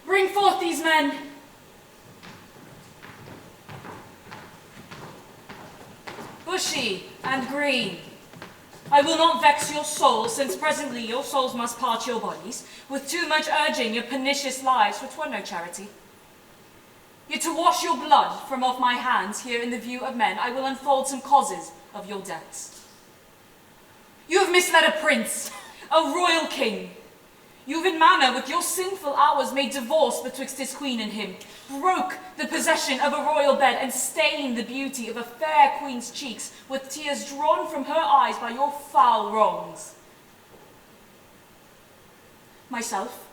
Bring forth these men. Bushy and Green, I will not vex your souls, since presently your souls must part your bodies, with too much urging your pernicious lives, which were no charity. Yet to wash your blood from off my hands here in the view of men, I will unfold some causes of your deaths. You have misled a prince, a royal king. You have in manner with your sinful hours made divorce betwixt his queen and him, broke the possession of a royal bed, and stained the beauty of a fair queen's cheeks with tears drawn from her eyes by your foul wrongs. Myself,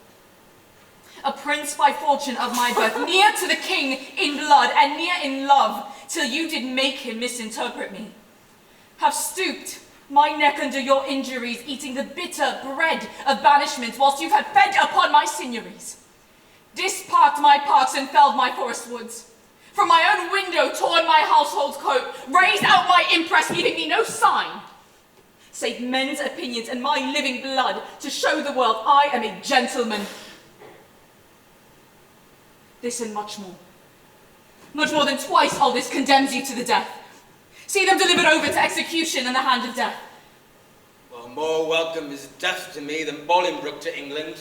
a prince by fortune of my birth, near to the king in blood and near in love, till you did make him misinterpret me, have stooped my neck under your injuries, eating the bitter bread of banishment, whilst you had fed upon my signories, disparked my parks and felled my forest woods, from my own window torn my household coat, raised out my impress, leaving me no sign, save men's opinions and my living blood, to show the world I am a gentleman. This and much more than twice all this condemns you to the death. See them delivered over to execution in the hand of death. Well, more welcome is death to me than Bolingbroke to England.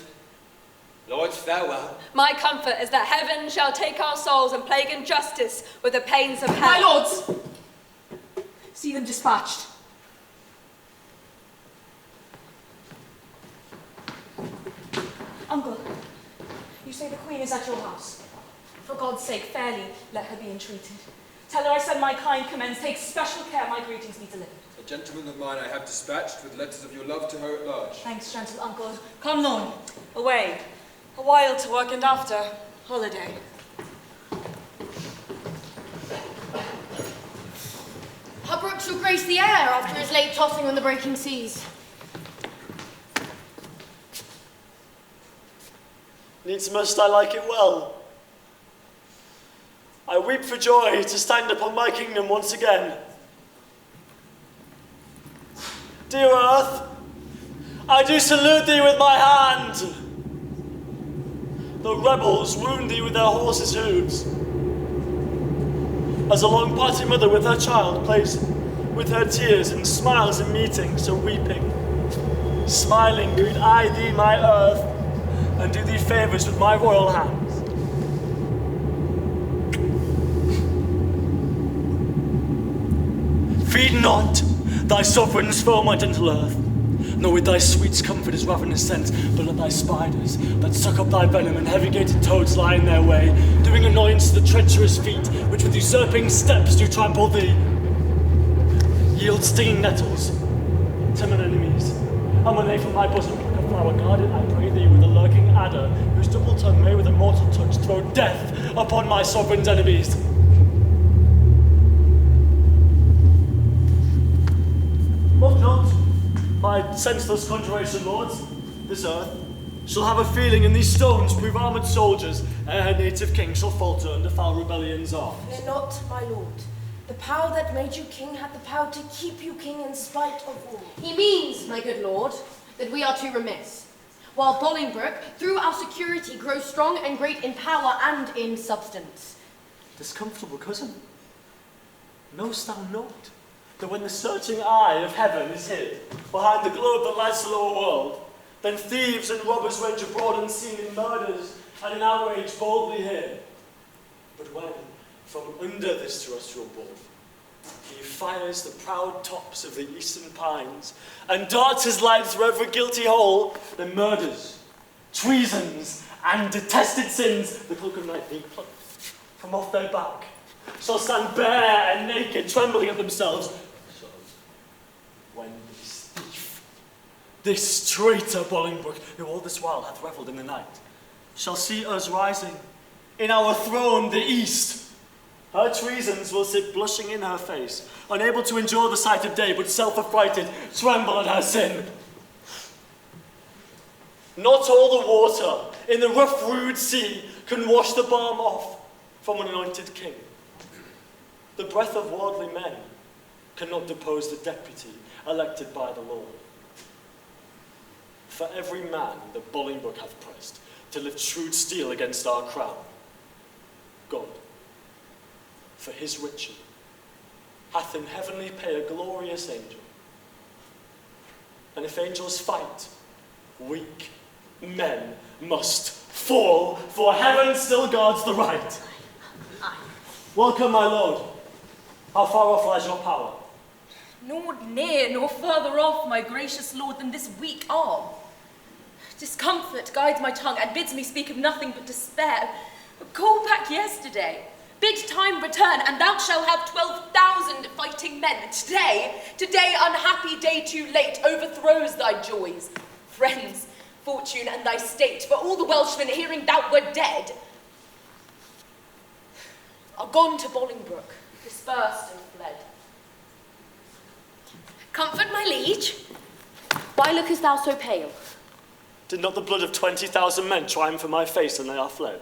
Lords, farewell. My comfort is that heaven shall take our souls and plague injustice with the pains of hell. My lords, see them dispatched. Uncle, you say the queen is at your house. For God's sake, fairly let her be entreated. Tell her I send my kind commends, take special care my greetings be delivered. A gentleman of mine I have dispatched with letters of your love to her at large. Thanks, gentle uncle. Come on. Away. A while to work, and after, holiday. Our brook shall grace the air after his late tossing on the breaking seas. Needs must I like it well. I weep for joy to stand upon my kingdom once again. Dear earth, I do salute thee with my hand. The rebels wound thee with their horses' hooves. As a long-parted mother with her child plays with her tears and smiles in meeting, so weeping, smiling, greet I thee, my earth, and do thee favours with my royal hands. Feed not, Thy sovereigns fill my gentle earth, nor with thy sweets comfort is ravenous scent, but let thy spiders that suck up thy venom and heavy-gated toads lie in their way, doing annoyance to the treacherous feet, which with usurping steps do trample thee. Yield stinging nettles, timid enemies, and when they from my bosom pluck a flower, guard it, I pray thee, with a lurking adder, whose double tongue may with a mortal touch throw death upon my sovereign's enemies. Mock not, my senseless conjuration lords. This earth shall have a feeling, and these stones prove armoured soldiers, ere her native king shall falter under foul rebellion's arms. Fear not, my lord. The power that made you king had the power to keep you king in spite of all. He means, my good lord, that we are too remiss. While Bolingbroke, through our security, grows strong and great in power and in substance. Discomfortable cousin, knowst thou not that when the searching eye of heaven is hid behind the globe that lights the lower world, then thieves and robbers range abroad unseen in murders and in outrage boldly here. But when, from under this terrestrial ball, he fires the proud tops of the eastern pines and darts his light through every guilty hole, then murders, treasons, and detested sins, the cloak of night being plucked from off their back, shall stand bare and naked, trembling at themselves. So, when this thief, this traitor Bolingbroke, who all this while hath revelled in the night, shall see us rising in our throne, the east, her treasons will sit blushing in her face, unable to endure the sight of day, but self-affrighted, tremble at her sin. Not all the water in the rough, rude sea can wash the balm off from an anointed king. The breath of worldly men cannot depose the deputy elected by the Lord. For every man that Bolingbroke hath pressed to lift shrewd steel against our crown, God, for his riches, hath in heavenly pay a glorious angel. And if angels fight, weak men must fall, for heaven still guards the right. Welcome, my lord. How far off lies your power? Nor near nor further off, my gracious lord, than this weak arm. Discomfort guides my tongue and bids me speak of nothing but despair. Call back yesterday. Bid time return, and thou shalt have 12,000 fighting men. Today, unhappy day too late, overthrows thy joys, friends, fortune, and thy state. For all the Welshmen, hearing thou wert dead, are gone to Bolingbroke, dispersed and fled. Comfort, my liege. Why lookest thou so pale? Did not the blood of 20,000 men triumph in my face, and they are fled?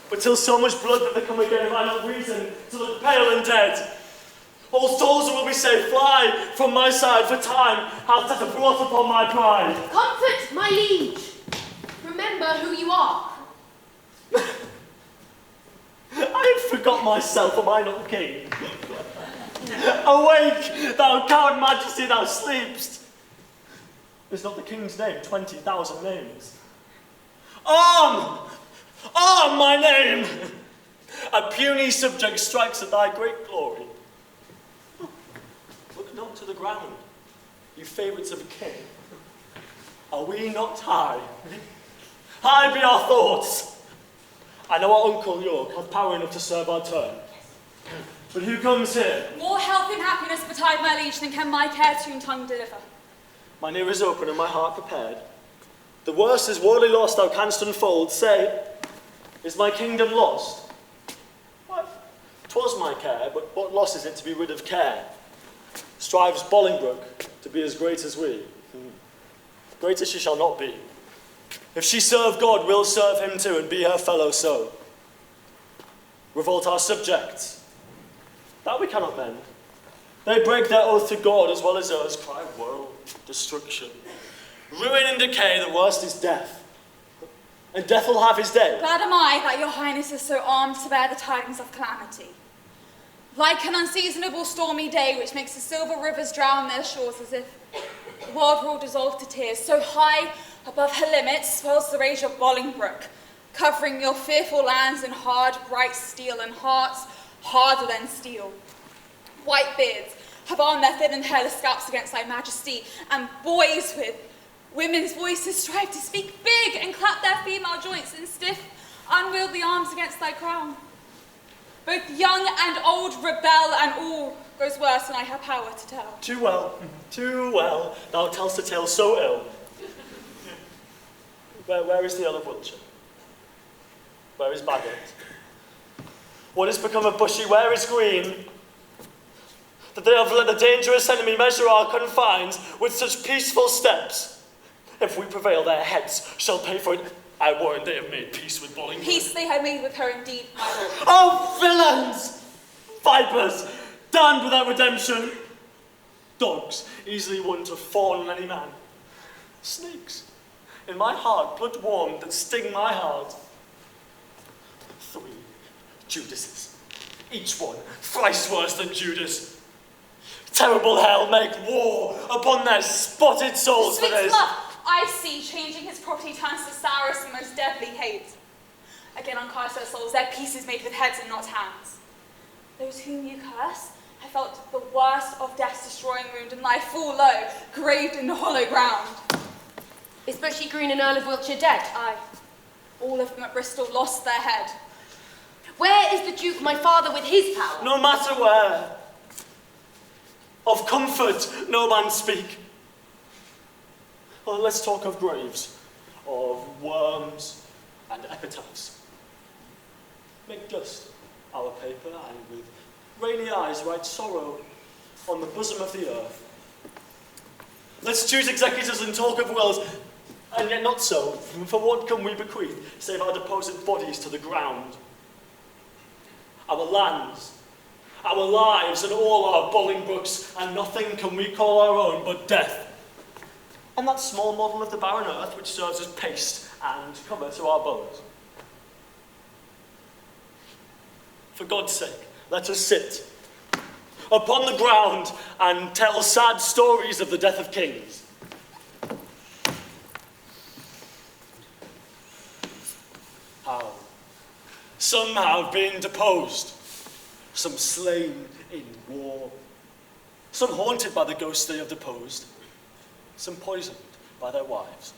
But till so much blood that they come again, have I not reason to look pale and dead? All souls will be saved, fly from my side, for time hath set a blot upon my pride. Comfort, my liege. Remember who you are. I have forgot myself, am I not king? Awake, thou coward majesty, thou sleepst. Is not the king's name 20,000 names? Arm! Arm, my name! A puny subject strikes at thy great glory. Look not to the ground, you favourites of a king. Are we not high? High be our thoughts. I know our uncle York hath power enough to serve our turn. But who comes here? More health and happiness betide my liege than can my care-tuned tongue deliver. Mine ear is open and my heart prepared. The worst is worldly loss thou canst unfold. Say, is my kingdom lost? Why, 'twas my care, but what loss is it to be rid of care? Strives Bolingbroke to be as great as we. Greater she shall not be. If she serve God, we'll serve him too, and be her fellow so. Revolt our subjects. That we cannot mend. They break their oath to God as well as us, cry woe, destruction. Ruin and decay, the worst is death. And death will have his day. Glad am I that your highness is so armed to bear the tidings of calamity. Like an unseasonable stormy day which makes the silver rivers drown their shores as if the world will dissolve to tears, so high above her limits swells the rage of Bolingbroke, covering your fearful lands in hard, bright steel and hearts harder than steel. White beards, have armed their thin and hairless scalps against thy majesty, and boys with women's voices strive to speak big and clap their female joints in stiff, unwieldy arms against thy crown. Both young and old rebel, and all grows worse than I have power to tell. Too well, thou tell'st a tale so ill. Where is the Earl of Wiltshire? Where is Bagot? What has become of Bushy? Where is Green? That they have let the dangerous enemy measure our confines with such peaceful steps. If we prevail, their heads shall pay for it. I warrant they have made peace with Bolingbroke. Peace they have made with her indeed, my lord. Oh, villains! Vipers, damned without redemption. Dogs, easily won to fawn on any man. Snakes, in my heart, blood warm, that sting my heart. 3 Judases, each one thrice worse than Judas. Terrible hell, make war upon their spotted souls for this. Love, I see, changing his property turns to sourest and most deadly hate. Again uncast their souls, their peace is made with heads and not hands. Those whom you curse have felt the worst of death's destroying wound and lie full low, graved in the hollow ground. Is Bushy, Green, and Earl of Wiltshire dead? Aye. All of them at Bristol lost their head. Where is the Duke, my father, with his power? No matter where. Of comfort no man speak. Well, let's talk of graves, of worms and epitaphs. Make dust our paper, and with rainy eyes write sorrow on the bosom of the earth. Let's choose executors and talk of wills, and yet not so, for what can we bequeath, save our deposed bodies to the ground? Our lands, our lives, and all our Bolingbroks, and nothing can we call our own but death. And that small model of the barren earth which serves as paste and cover to our bones. For God's sake, let us sit upon the ground and tell sad stories of the death of kings. How some have been deposed, some slain in war, some haunted by the ghosts they have deposed, some poisoned by their wives,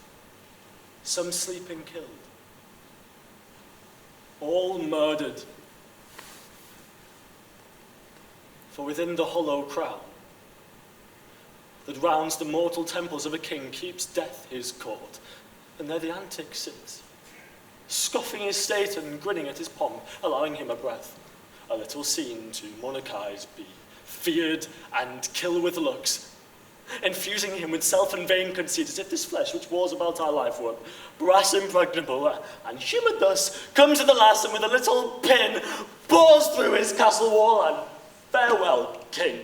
some sleeping killed, all murdered. For within the hollow crown that rounds the mortal temples of a king keeps death his court, and there the antic sits, scoffing his state and grinning at his pomp, allowing him a breath, a little seen to monarchize be, feared and kill with looks, infusing him with self and vain conceit, as if this flesh which wars about our life were brass impregnable, and humoured thus comes to the last, and with a little pin bores through his castle wall, and farewell, king.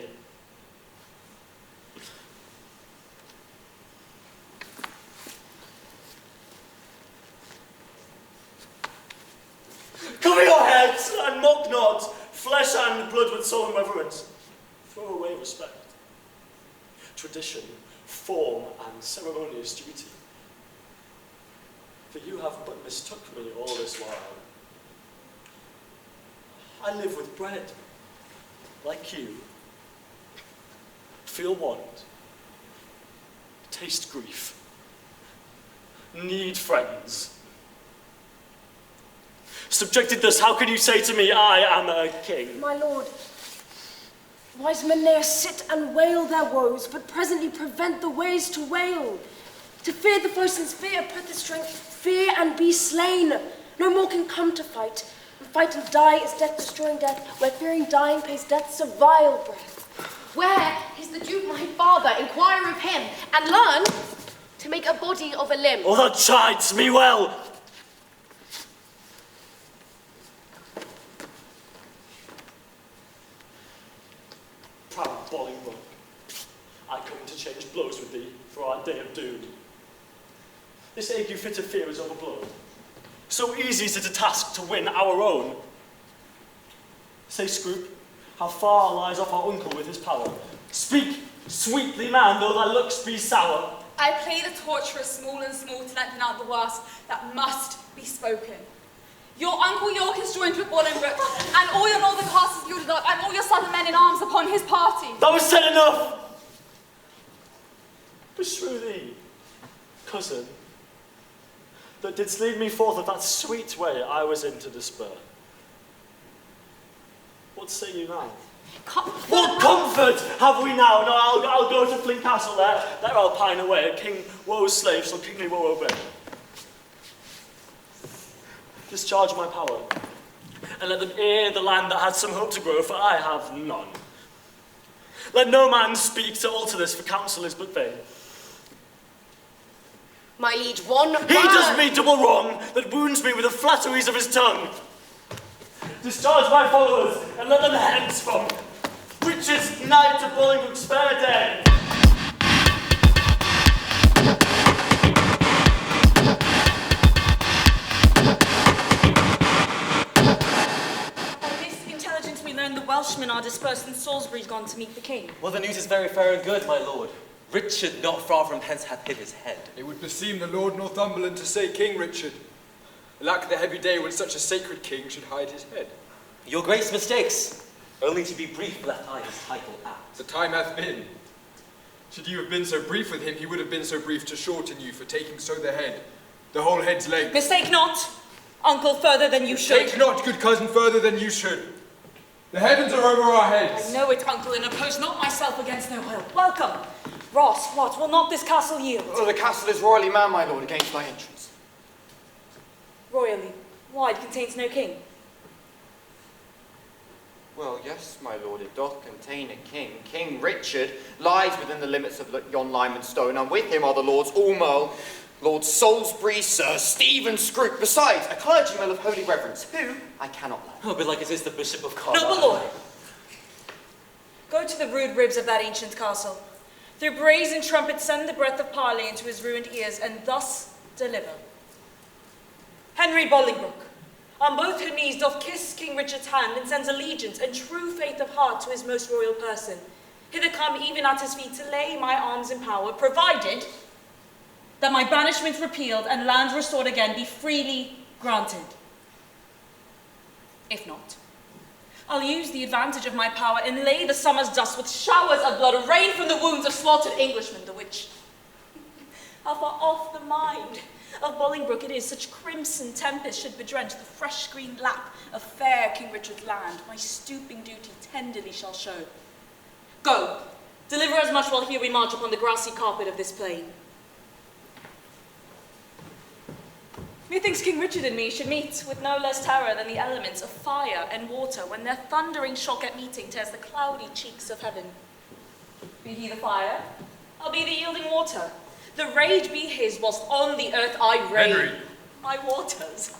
Cover your heads and mock not, flesh and blood with solemn reverence. Throw away respect, tradition, form, and ceremonious duty. For you have but mistook me all this while. I live with bread, like you. Feel want, taste grief, need friends. Subjected thus, how can you say to me, I am a king? My lord, wise men ne'er sit and wail their woes, but presently prevent the ways to wail. To fear the voice and fear, put the strength, fear and be slain. No more can come to fight. And fight and die is death-destroying death, where fearing dying pays death's a vile breath. Where is the Duke, my father? Inquire of him, and learn to make a body of a limb. Oh, that chides me well. Proud Bolingbroke, I come to change blows with thee for our day of doom. This ague fit of fear is overblown. So easy is it a task to win our own. Say, Scroop, how far lies off our uncle with his power? Speak, sweetly, man, though thy looks be sour. I play the torturer small and small to lengthen out the worst that must be spoken. Your uncle York is joined with Bolingbroke, and all your northern castles yielded up, and all your southern men in arms upon his party. That was said enough! Beshrew thee, cousin, that didst lead me forth of that sweet way I was in to despair. What say you now? What comfort have we now? No, I'll go to Flint Castle there I'll pine away, and King Woe's slave shall kingly woe obey. Discharge my power, and let them hear the land that had some hope to grow, for I have none. Let no man speak to alter this, for counsel is but vain. My liege, one He does me double wrong, that wounds me with the flatteries of his tongue. Discharge my followers, and let them hence from richest night of Bolingbroke's fair day. The Welshmen are dispersed and Salisbury's gone to meet the king. Well, the news is very fair and good, my lord. Richard, not far from hence, hath hid his head. It would beseem the Lord Northumberland to say King Richard. Alack the heavy day when such a sacred king should hide his head. Your grace mistakes. Only to be brief left I his title out. The time hath been. Should you have been so brief with him, he would have been so brief to shorten you for taking so the head, the whole head's length. Mistake not, uncle, further than you should. Take not, good cousin, further than you should. The heavens are over our heads. I know it, uncle, and oppose not myself against their will. Welcome. Ross, what, will not this castle yield? Oh, the castle is royally manned, my lord, against thy entrance. Royally? Why, it contains no king. Well, yes, my lord, it doth contain a king. King Richard lies within the limits of yon Lyman stone, and with him are the lords Aumerle, Lord Salisbury, Sir Stephen Scrope, besides a clergyman of holy reverence, who I cannot love. Oh, but like as is the Bishop of Cara. Noble lord, go to the rude ribs of that ancient castle. Through brazen trumpets send the breath of parley into his ruined ears, and thus deliver. Henry Bolingbroke, on both her knees doth kiss King Richard's hand, and sends allegiance and true faith of heart to his most royal person. Hither come even at his feet to lay my arms in power, provided that my banishment repealed and lands restored again be freely granted. If not, I'll use the advantage of my power and lay the summer's dust with showers of blood rain from the wounds of slaughtered Englishmen, the which, how far off the mind of Bolingbroke it is such crimson tempest should bedrench the fresh green lap of fair King Richard's land, my stooping duty tenderly shall show. Go, deliver as much while here we march upon the grassy carpet of this plain. Methinks King Richard and me should meet with no less terror than the elements of fire and water when their thundering shock at meeting tears the cloudy cheeks of heaven. Be he the fire, I'll be the yielding water. The rage be his whilst on the earth I reign. Henry. My waters,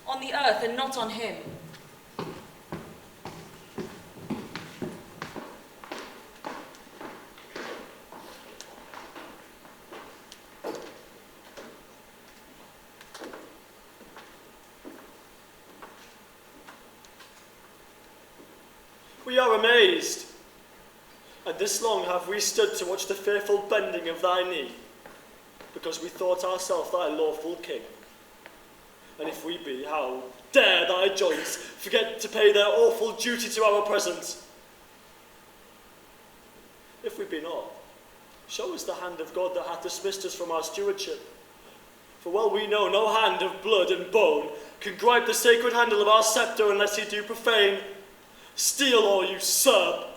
on the earth and not on him. We are amazed, and this long have we stood to watch the fearful bending of thy knee, because we thought ourselves thy lawful king. And if we be, how dare thy joints forget to pay their awful duty to our presence? If we be not, show us the hand of God that hath dismissed us from our stewardship. For well we know no hand of blood and bone can gripe the sacred handle of our sceptre unless he do profane, steal or usurp.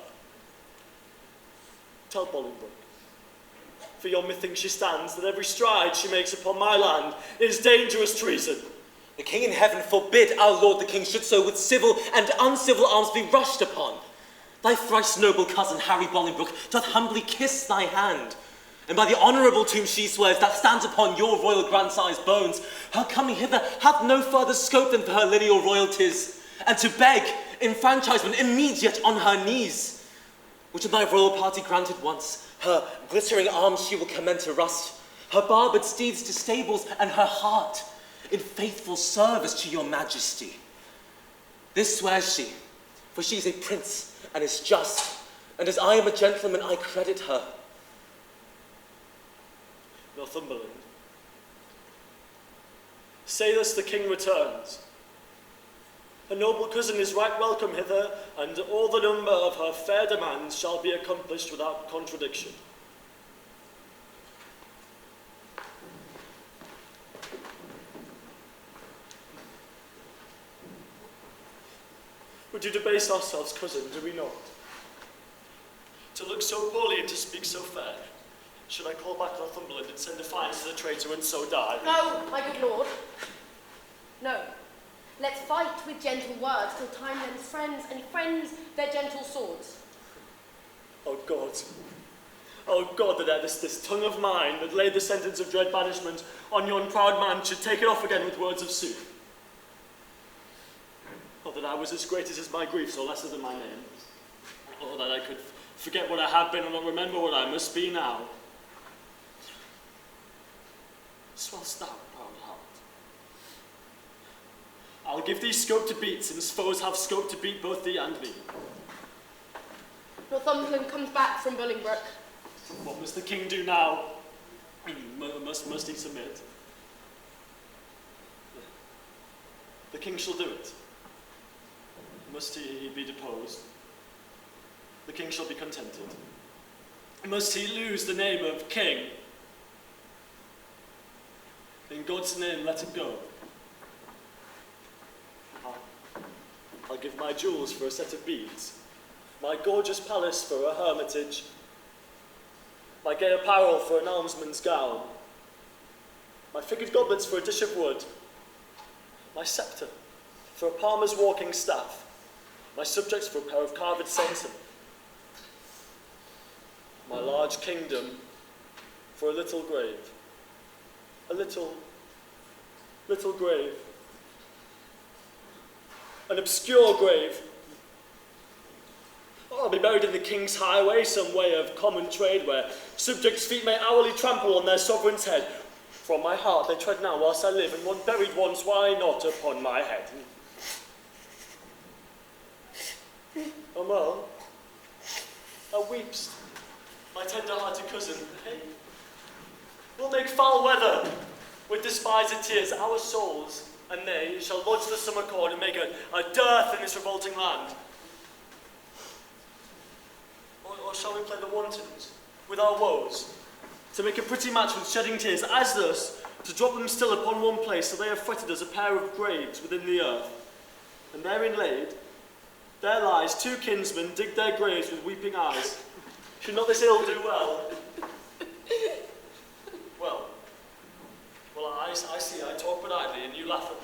Tell Bolingbroke, for yon methinks she stands, that every stride she makes upon my land is dangerous treason. The king in heaven forbid our lord the king should so with civil and uncivil arms be rushed upon. Thy thrice noble cousin Harry Bolingbroke doth humbly kiss thy hand, and by the honourable tomb she swears that stands upon your royal grandsire's bones, her coming hither hath no further scope than for her lineal royalties, and to beg enfranchisement immediate on her knees, which in thy royal party granted once, her glittering arms she will commend to rust, her barbed steeds to stables, and her heart in faithful service to your majesty. This swears she, for she is a prince and is just, and as I am a gentleman, I credit her. Northumberland, say thus the king returns, Her noble cousin is right welcome hither, and all the number of her fair demands shall be accomplished without contradiction. We do debase ourselves, cousin, do we not? To look so poorly and to speak so fair. Should I call back Northumberland and send defiance to the traitor and so die? No, my good lord. No. Let's fight with gentle words till time lends friends, and friends their gentle swords. Oh God, that this tongue of mine that laid the sentence of dread banishment on yon proud man should take it off again with words of sooth. Oh, that I was as great as is my griefs, or lesser than my name. Oh, that I could forget what I have been and not remember what I must be now. Swell'st thou, proud heart? I'll give thee scope to beat, since foes have scope to beat both thee and me. Northumberland comes back from Bolingbroke. What must the king do now? Must he submit? The king shall do it. Must he be deposed? The king shall be contented. Must he lose the name of king? In God's name, let it go. I'll give my jewels for a set of beads, my gorgeous palace for a hermitage, my gay apparel for an almsman's gown, my figured goblets for a dish of wood, my sceptre for a palmer's walking staff, my subjects for a pair of carved censer, my large kingdom for a little grave, a little grave, an obscure grave. I'll be buried in the king's highway, some way of common trade, where subjects' feet may hourly trample on their sovereign's head. From my heart they tread now whilst I live, and one buried once, why not upon my head? Aumerle, thou weep'st, my tender-hearted cousin. Hey, we'll make foul weather with despised tears. Our souls and they shall lodge the summer corn and make a dearth in this revolting land. Or shall we play the wantons with our woes, to make a pretty match with shedding tears, as thus to drop them still upon one place, till they have fretted as a pair of graves within the earth, and therein laid, there lies two kinsmen dig their graves with weeping eyes. Should not this ill do well? Well, I see, I talk but idly, and you laugh at me.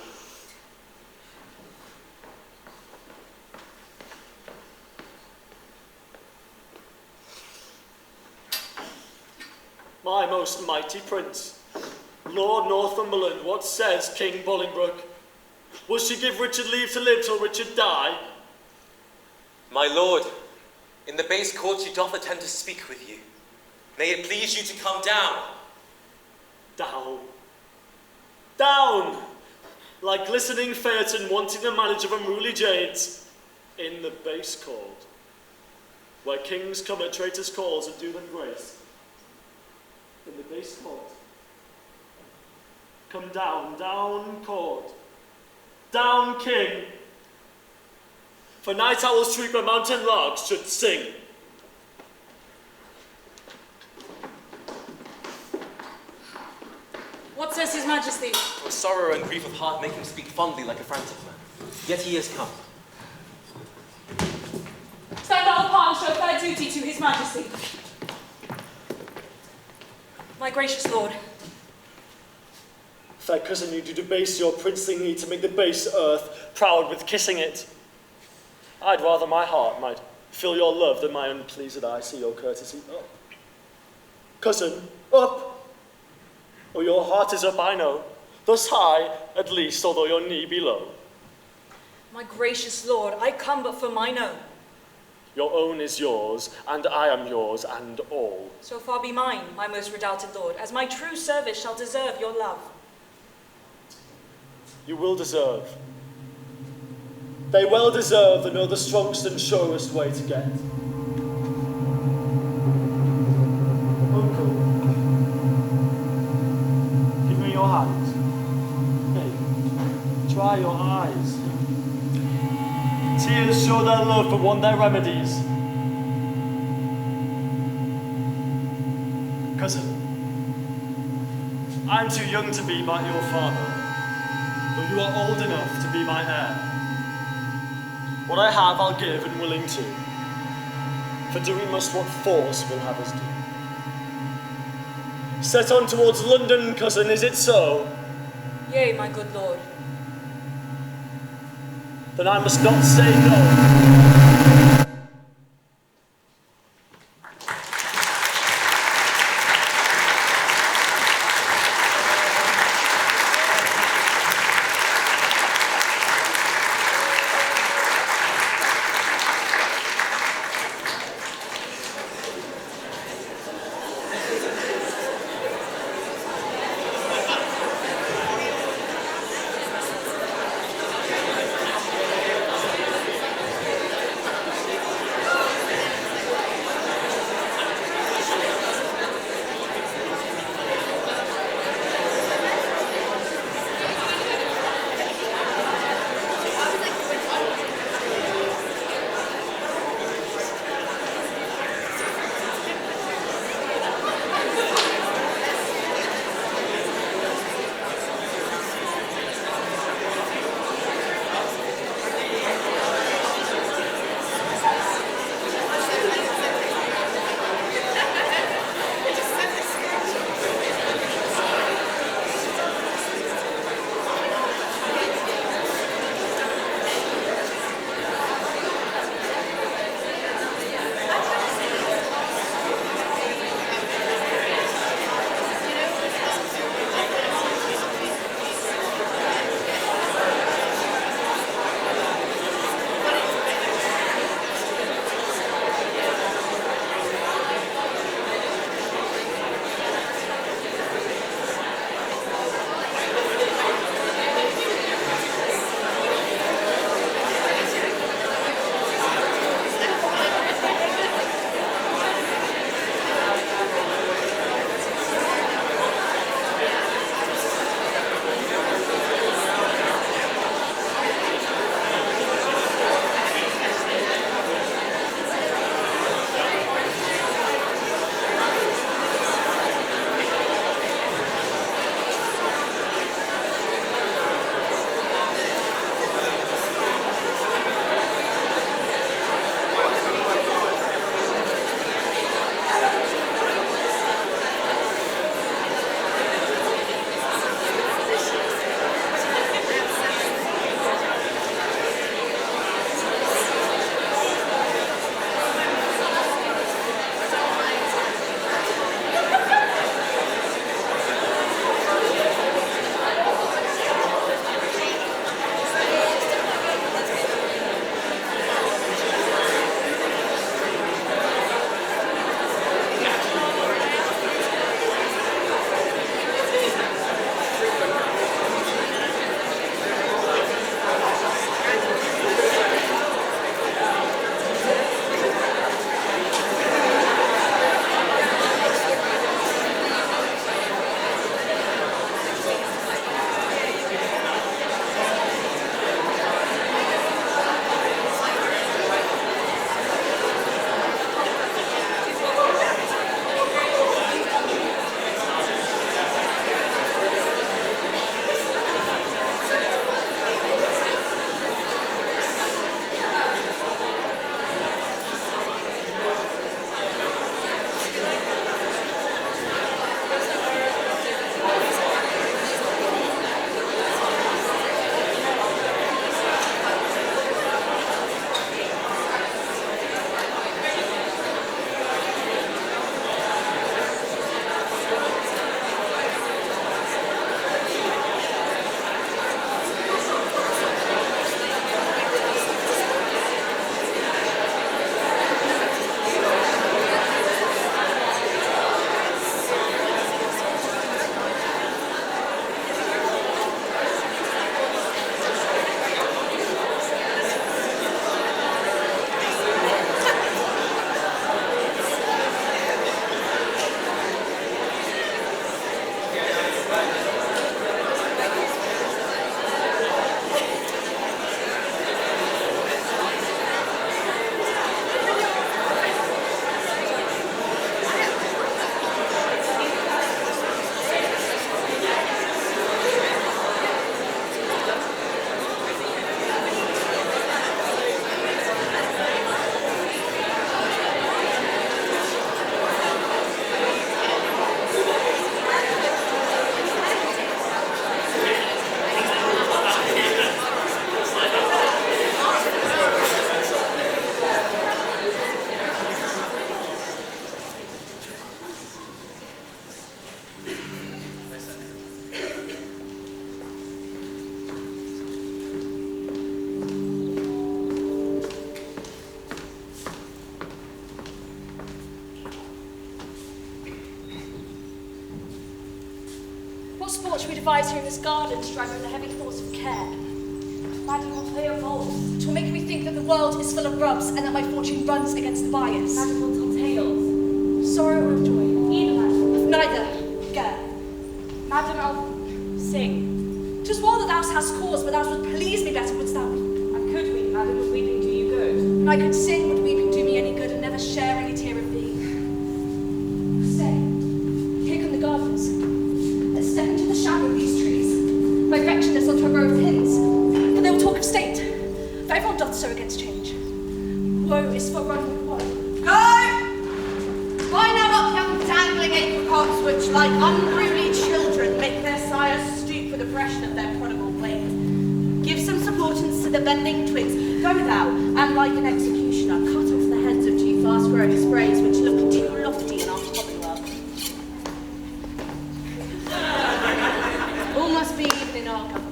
My most mighty prince, Lord Northumberland, what says King Bolingbroke? Will she give Richard leave to live till Richard die? My lord, in the base court she doth attend to speak with you. May it please you to come down. Down, like glistening phaeton wanting the manage of unruly jades, in the base court, where kings come at traitors' calls and do them grace. In the base court. Come down, down court, down king, for night owls shriek where mountain larks should sing. What says his majesty? For sorrow and grief of heart make him speak fondly like a frantic man. Yet he has come. Stand thou upon, show fair duty to his majesty. My gracious lord. Fair cousin, you do debase your princely need to make the base earth proud with kissing it. I'd rather my heart might feel your love than my unpleased eye see your courtesy. Up. Cousin, up! Oh, your heart is up, I know. Thus high, at least, although your knee be low. My gracious lord, I come but for mine own. Your own is yours, and I am yours, and all. So far be mine, my most redoubted lord, as my true service shall deserve your love. You will deserve. They well deserve and know the strongest and surest way to get. Uncle, give me your hand. Hey, dry your eyes. their love but want their remedies. Cousin, I'm too young to be your father, but you are old enough to be my heir. What I have I'll give and willing to, for do we must what force will have us do. Set on towards London, cousin, is it so? Yea, my good lord. Then I must not say no. sport should we devise here in this garden to drive away the heavy thoughts of care? Madam, what they evolve? 'Twill make me think that the world is full of rubs and that my fortune runs against the bias. Madam will tell tales. Sorrow or of joy? Either, madam. Neither. Go. Madam, I'll sing. 'Tis well that thou hast cause, but thou would please me better, wouldst thou? And could we, madam, would weeping do you good? And I could sing, would weeping do me any good, and never share any tear of thee. Stay. Here come the gardeners. Let's step into the shadow of these trees. My erection is unto a row of pins, for they will talk of state. For everyone doth so against change. Woe is for Rome with woe. Go! Why now up young dangling apricots which, like unruly children, make their sires stoop with oppression of their prodigal weight? Give some supportance to the bending twigs. Go thou, and like an executioner, cut off the heads of too fast-growing sprays which look too lofty in our commonwealth. All must be even in our government.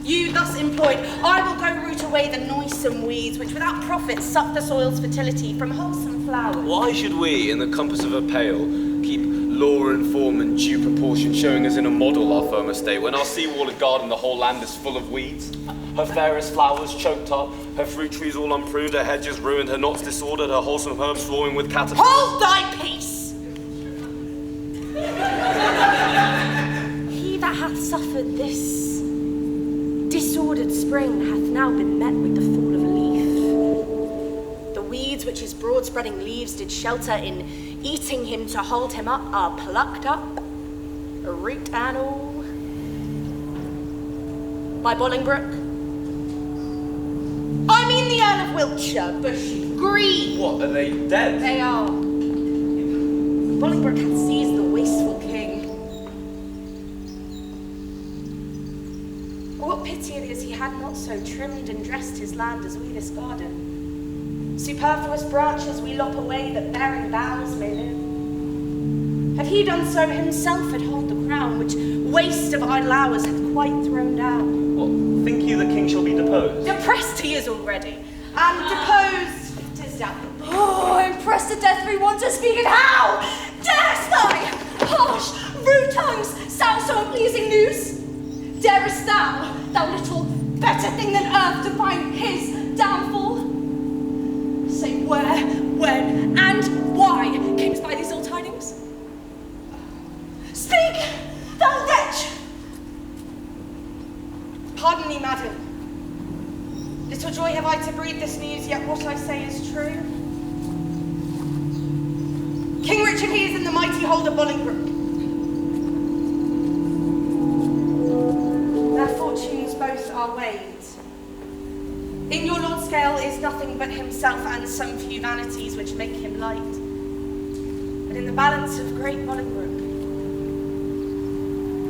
You thus employed, I will go root away the noisome weeds which without profit suck the soil's fertility from wholesome flowers. Why should we, in the compass of a pale, keep law and form and due proportion showing us in a model our firm estate, when our seawall and garden the whole land is full of weeds? Her fairest flowers choked up, her fruit trees all unpruned, her hedges ruined, her knots disordered, her wholesome herbs swarming with caterpillars. Hold thy peace! He that hath suffered this disordered spring hath now been met with the fall of a leaf. The weeds which his broad-spreading leaves did shelter in eating him to hold him up are plucked up, root and all, by Bolingbroke. I mean the Earl of Wiltshire, Bushy, Green. What, are they dead? They are. Bolingbroke hath seized the wasteful king. What pity it is he had not so trimmed and dressed his land as we this garden. Superfluous branches we lop away that bearing boughs may live. Had he done so, himself had hold the crown, which waste of idle hours hath quite thrown down. What, think you the king shall be deposed? Depressed he is already, and deposed 'tis doubtful. Oh, impressed to death we want to speak, and how darest thy harsh, rude tongues sound so unpleasing news? Darest thou, thou little better thing than earth, to find his downfall? Say where, when, and why camest by these ill tidings? Speak, thou wretch! Pardon me, madam. Little joy have I to breathe this news, yet what I say is true. King Richard he is in the mighty hold of Bolingbroke. Their fortunes both are weighed. In your lord's scale is nothing but himself and some few vanities which make him light. But in the balance of great Bolingbroke,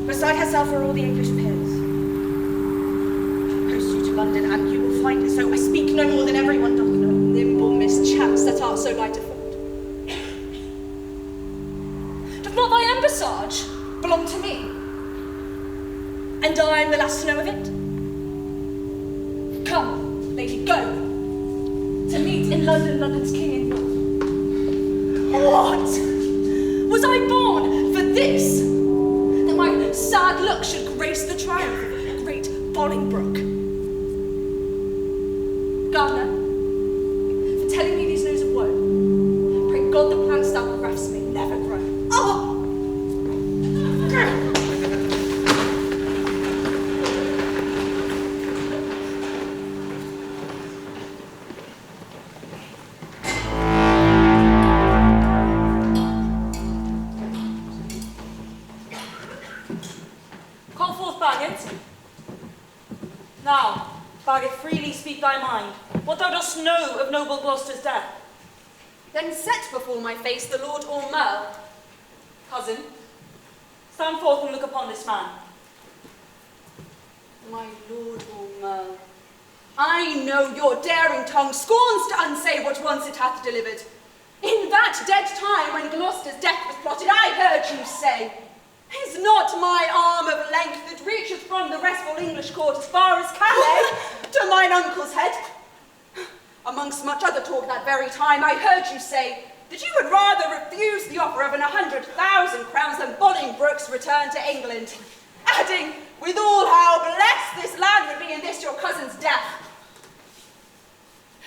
beside herself are all the English peers. Post you to London, and you will find it so. I speak no more than everyone doth know. Nimble mischaps that are so light of foot. Doth not thy embassage belong to me? And I am the last to know of it? Come, lady, go, to meet in London London's king in York. What? Was I born for this? That my sad luck should grace the triumph of great Bolingbroke? Gardner, for telling me these news of woe, pray God the plants thou graftest may never grow. Oh! Call forth, Bagot. Now, Bagot, freely speak thy mind. What thou dost know of noble Gloucester's death. Then set before my face the Lord Aumerle. Cousin, stand forth and look upon this man. My Lord Aumerle, I know your daring tongue scorns to unsay what once it hath delivered. In that dead time when Gloucester's death was plotted, I heard you say, "Is not my arm of length that reacheth from the restful English court as far as Calais to mine uncle's head?" Amongst much other talk that very time, I heard you say that you would rather refused the offer of 100,000 crowns and Bolingbroke's return to England, adding, withal, how blessed this land would be in this your cousin's death.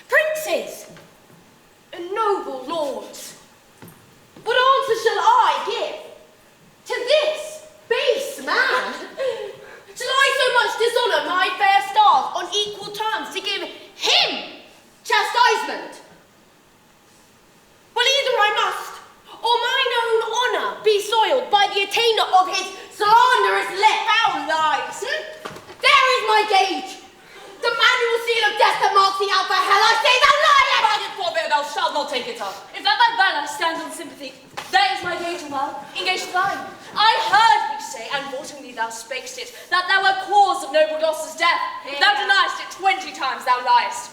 Princes and noble lords, what answer shall I give to this base man? Shall I so much dishonour my fair stars on equal terms to give him chastisement? Well, either I must, or mine own honour be soiled by the attainder of his slanderous foul lies. There is my gauge. The manual seal of death that marks the out for hell. I say thou liest! Bagot, forbear, thou shalt not take it up. If that thy valour stands on sympathy, there is my gage, well, engage to thine. I heard thee say, and vauntingly thou spakest it, that thou wert cause of noble Gloucester's death. If thou deniest it 20 times, thou liest.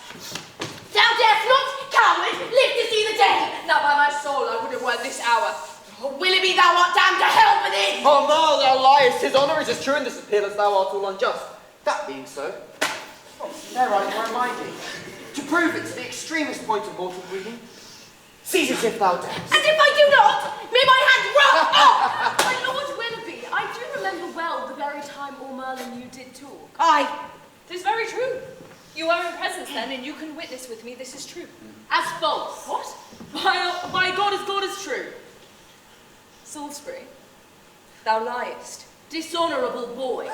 Thou darest not, coward, live to see the day. Now by my soul, I would have won this hour. Oh, Willoughby, thou art damned to hell for this! Aumerle, thou liest. His honour is as true in this appeal as thou art all unjust. That being so, there I remind thee, to prove it to the extremest point of mortal breeding, seize it if thou darest. And if I do not, may my hand rub off! My Lord Willoughby, I do remember well the very time Aumerle and you did talk. Aye, 'Tis very true. You are in presence then, and you can witness with me this is true. as false. What? By God is true. Salisbury, thou liest. Dishonourable boy.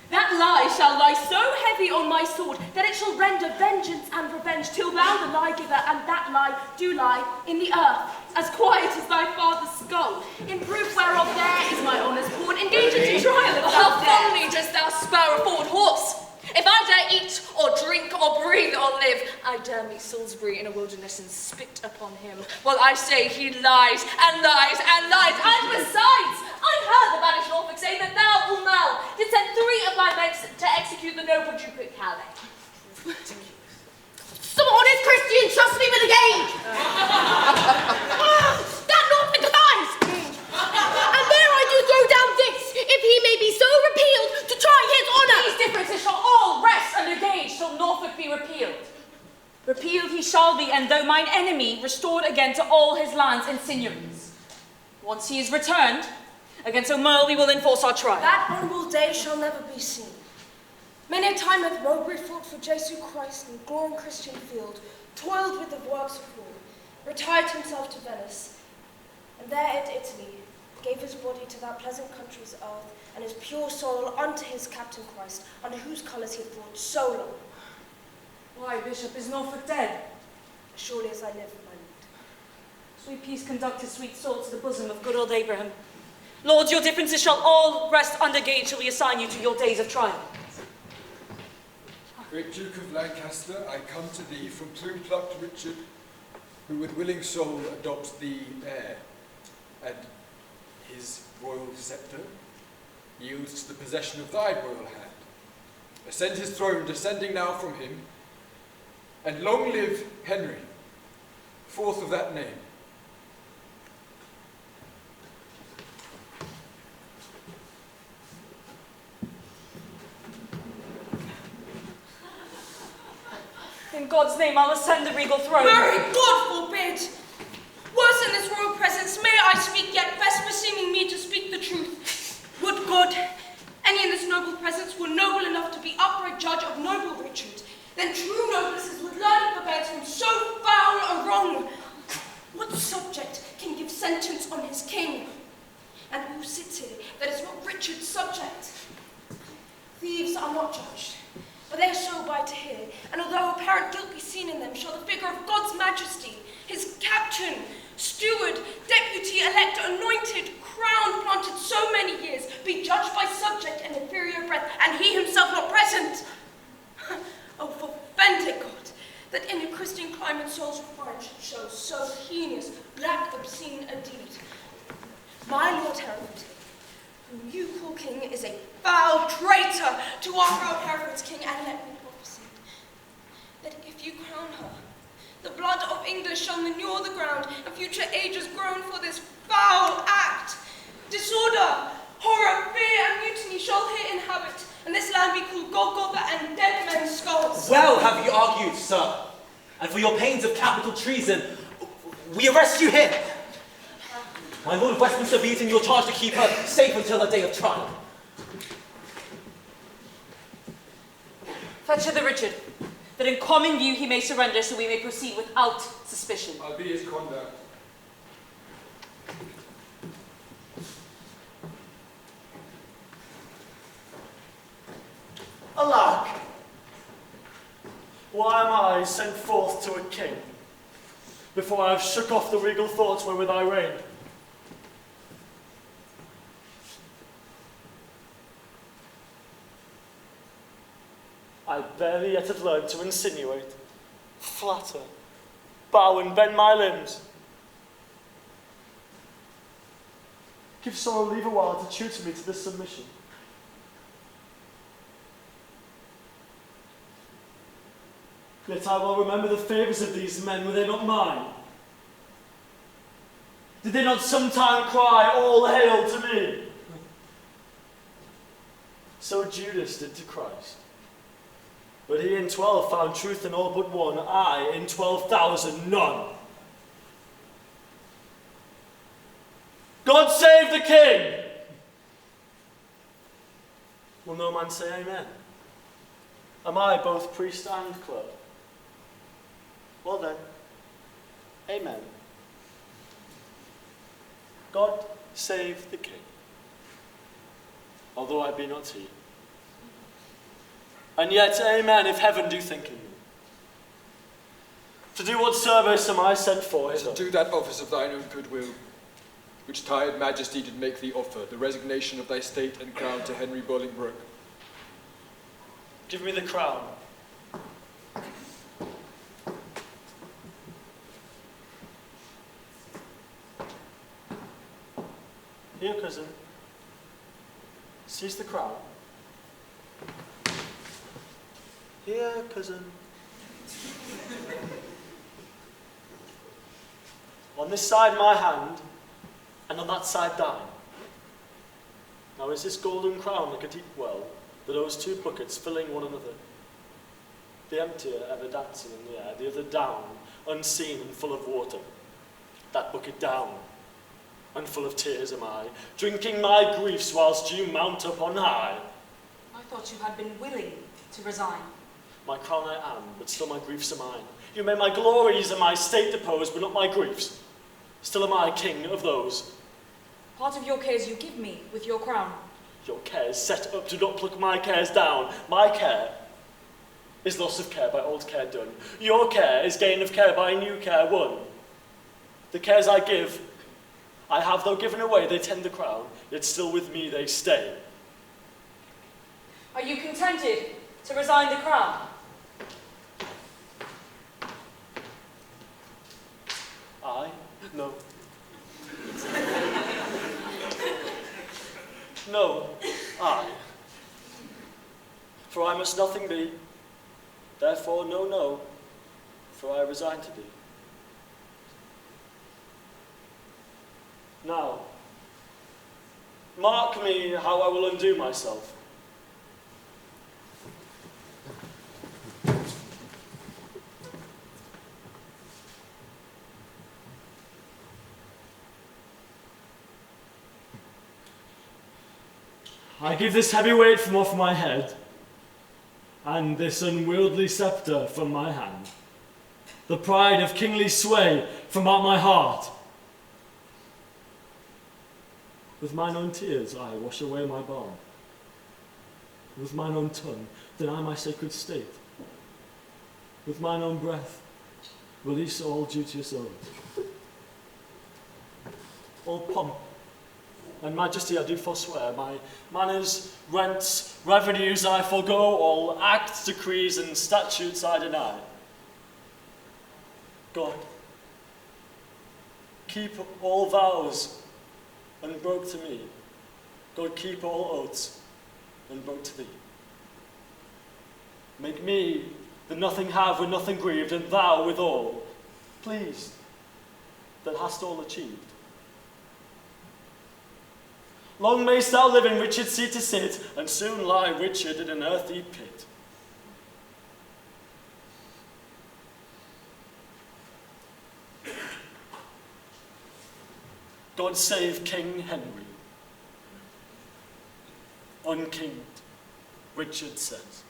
That lie shall lie so heavy on my sword that it shall render vengeance and revenge till thou the lie giver and that lie do lie in the earth, as quiet as thy father's skull. In proof whereof there is my honour's pawn, endangered to trial if thou dare. How fondly dost thou spur a forward horse? If I dare eat or drink or breathe or live, I dare meet Salisbury in a wilderness and spit upon him, while I say he lies and lies and lies. And besides, I heard the banished Norfolk say that thou, Aumerle, did send 3 of thy men to execute the noble Duke at Calais. Some honest Christian trust me with a gauge! That Norfolk lies! And there I do throw down this, if he may be so repealed, to try his honour! These differences shall all rest under gauge till Norfolk be repealed. Repealed he shall be, and though mine enemy, restored again to all his lands and sinews. Once he is returned, against Aumerle we will enforce our trial. That honourable day shall never be seen. Many a time hath Mowbray fought for Jesu Christ in glorious Christian field, toiled with the works of war, retired himself to Venice, and there at Italy gave his body to that pleasant country's earth, and his pure soul unto his captain Christ, under whose colours he had fought so long. Why, Bishop, is Norfolk dead? As surely as I live, my lord. Sweet peace conduct his sweet soul to the bosom of good old Abraham. Lords, your differences shall all rest under gauge till we assign you to your days of trial. Great Duke of Lancaster, I come to thee from plume-plucked Richard, who with willing soul adopts thee heir, and his royal sceptre yields to the possession of thy royal hand. Ascend his throne, descending now from him, and long live Henry, fourth of that name. In God's name, I'll ascend the regal throne. Marry, God forbid! Worse in this royal presence, may I speak, yet best beseeming me to speak the truth. Would God, any in this noble presence were noble enough to be upright judge of noble Richard, then true noblesses would learn to prevent him so foul a wrong. What subject can give sentence on his king? And who sits here that is not Richard's subject? Thieves are not judged, but they are so by to hear, and although apparent guilt be seen in them, shall the figure of God's majesty, his captain, steward, deputy, elect, anointed, crowned, planted so many years, be judged by subject and inferior breath, and he himself not present. Oh, forfend it, God, that in a Christian climate souls refined should show so heinous, black, obscene a deed. My Lord Hereford, whom you call king, is a foul traitor to our proud Hereford's king, and let me prophesy that if you crown her, the blood of English shall manure the ground, and future ages groan for this foul act. Disorder, horror, fear, and mutiny shall here inhabit, and this land be called Golgotha and dead men's skulls. Well have you argued, sir, and for your pains of capital treason, we arrest you here. My Lord of Westminster be it in your charge to keep her safe until the day of trial. Fetch hither Richard, that in common view he may surrender, so we may proceed without suspicion. I'll be his conduct. Alack! Why am I sent forth to a king, before I have shook off the regal thoughts wherewith I reigned? I barely yet have learned to insinuate, flatter, bow and bend my limbs. Give sorrow leave a while to tutor me to this submission. Yet I will remember the favours of these men, were they not mine? Did they not sometime cry, all hail to me? So Judas did to Christ. But he in 12 found truth in all but one, I in 12,000 none. God save the King! Will no man say amen? Am I both priest and clerk? Well then, amen. God save the King, although I be not he. And yet, amen, if heaven do think in me. To do what service am I sent for hither? To do that office of thine own goodwill, which tired majesty did make thee offer, the resignation of thy state and crown to Henry Bolingbroke. Give me the crown. Here, cousin. Seize the crown. Here, cousin. On this side my hand, and on that side thine. Now is this golden crown like a deep well, that those two buckets filling one another? The emptier ever dancing in the air, the other down, unseen and full of water. That bucket down, and full of tears am I, drinking my griefs whilst you mount up on high. I thought you had been willing to resign. My crown I am, but still my griefs are mine. You may my glories and my state depose, but not my griefs. Still am I king of those. Part of your cares you give me with your crown. Your cares set up, do not pluck my cares down. My care is loss of care by old care done. Your care is gain of care by new care won. The cares I give, I have though given away, they tend the crown, yet still with me they stay. Are you contented to resign the crown? I? No. No, I. For I must nothing be, therefore no, for I resign to thee. Now, mark me how I will undo myself. I give this heavy weight from off my head, and this unwieldy sceptre from my hand, the pride of kingly sway from out my heart. With mine own tears I wash away my balm. With mine own tongue deny my sacred state. With mine own breath release all duteous oaths. All pomp and majesty I do forswear, my manners, rents, revenues I forego, all acts, decrees, and statutes I deny. God, keep all vows unbroke to me. God, keep all oaths unbroke to thee. Make me that nothing have with nothing grieved, and thou with all, pleased that hast all achieved. Long mayst thou live in Richard's seat to sit, and soon lie Richard in an earthy pit. God save King Henry. Unkinged, Richard says.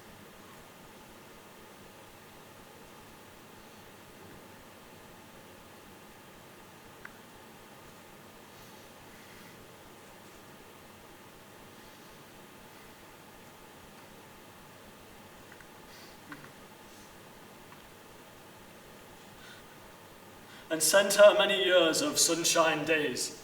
And sent her many years of sunshine days.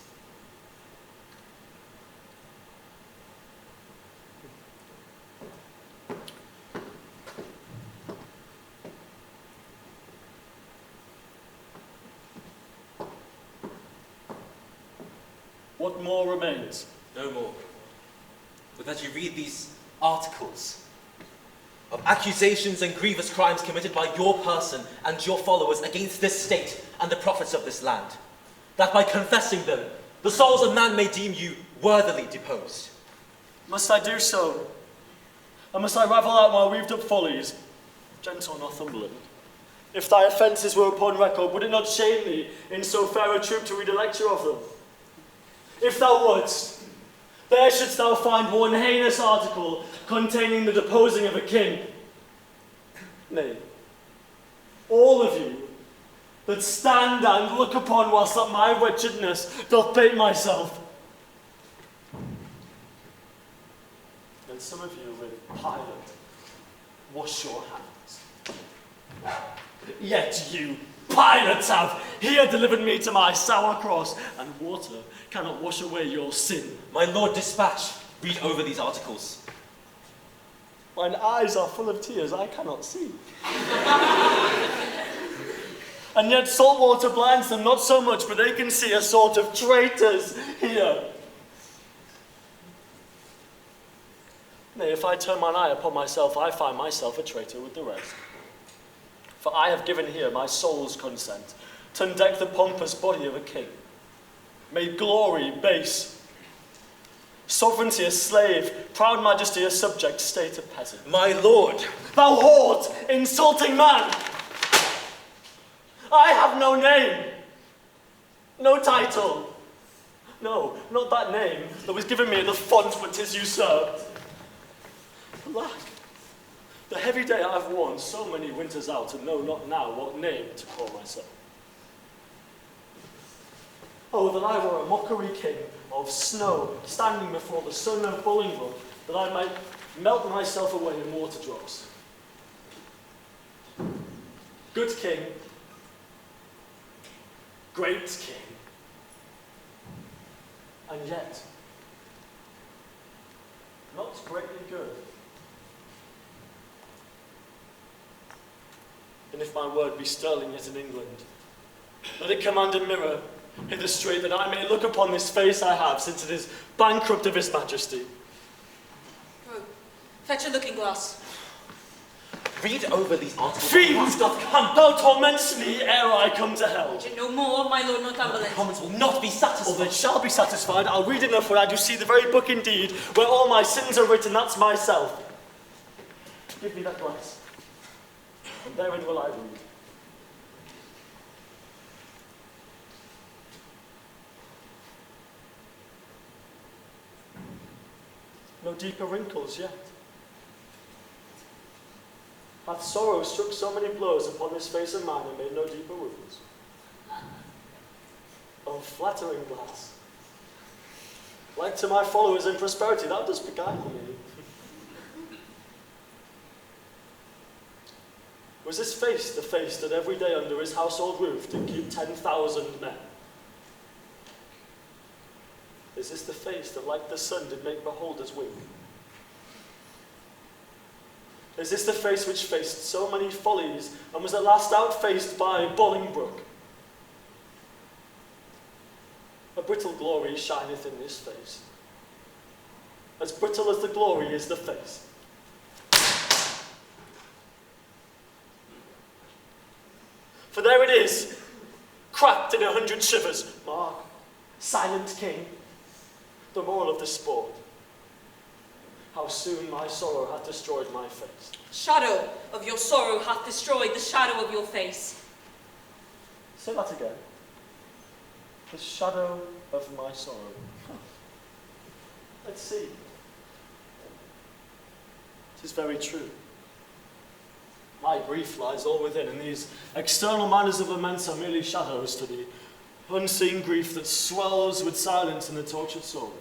What more remains? No more. But that you read these articles of accusations and grievous crimes committed by your person and your followers against this state and the prophets of this land, that by confessing them, the souls of man may deem you worthily deposed. Must I do so? And must I ravel out my weaved up follies? Gentle Northumberland, if thy offences were upon record, would it not shame thee in so fair a troop to read a lecture of them? If thou wouldst, there shouldst thou find one heinous article containing the deposing of a king. Nay, all of you that stand and look upon whilst at my wretchedness doth bait myself. And some of you with Pilate, wash your hands. Yet you, Pilates, have here delivered me to my sour cross, and water cannot wash away your sin. My lord, dispatch. Read over these articles. Mine eyes are full of tears, I cannot see. And yet salt water blinds them, not so much, but they can see a sort of traitors here. Nay, if I turn mine eye upon myself, I find myself a traitor with the rest. For I have given here my soul's consent to undeck the pompous body of a king, made glory base, sovereignty a slave, proud majesty a subject, state a peasant. My lord! Thou whore, insulting man! I have no name, no title. No, not that name that was given me at the font when 'tis usurped. Alack, the heavy day I have worn so many winters out, and know not now what name to call myself. Oh, that I were a mockery king of snow, standing before the sun of Bolingbroke, that I might melt myself away in water drops. Good king, great king, and yet not greatly good. And if my word be sterling yet in England, let it command a mirror hither straight, that I may look upon this face I have, since it is bankrupt of his majesty. Oh, fetch a looking glass. Read over these articles. Fiends doth come, thou torments me ere I come to hell. Would you no more, my lord Northumberland? The Commons will not be satisfied. Oh, they shall be satisfied. I'll read enough where I do see the very book indeed, where all my sins are written, that's myself. Give me that glass, and therein will I read. No deeper wrinkles yet. Hath sorrow struck so many blows upon this face of mine and made no deeper wounds? Oh, flattering glass, like to my followers in prosperity, thou dost beguile me. Was this face the face that every day under his household roof did keep 10,000 men? Is this the face that like the sun did make beholders wink? Is this the face which faced so many follies and was at last outfaced by Bolingbroke? A brittle glory shineth in this face, as brittle as the glory is the face. For there it is, cracked in 100 shivers. Mark, silent king, the moral of the sport. How soon my sorrow hath destroyed my face. Shadow of your sorrow hath destroyed the shadow of your face. Say that again. The shadow of my sorrow. Let's see. 'Tis very true. My grief lies all within, and these external manners of lament are merely shadows to the unseen grief that swells with silence in the tortured soul.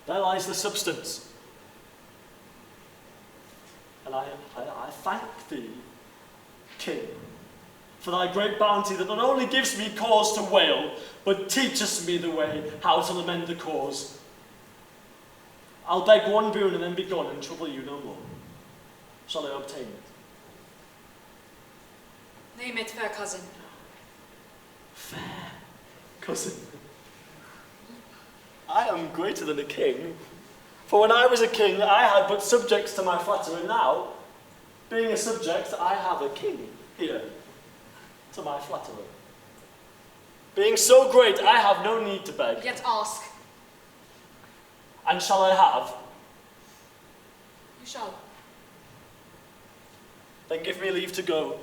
There lies the substance. And I thank thee, King, for thy great bounty that not only gives me cause to wail, but teaches me the way how to lament the cause. I'll beg one boon and then be gone and trouble you no more. Shall I obtain it? Name it, fair cousin. Fair cousin. I am greater than a king. For when I was a king, I had but subjects to my flatterer. Now, being a subject, I have a king here to my flatterer. Being so great, I have no need to beg. Yet ask. And shall I have? You shall. Then give me leave to go.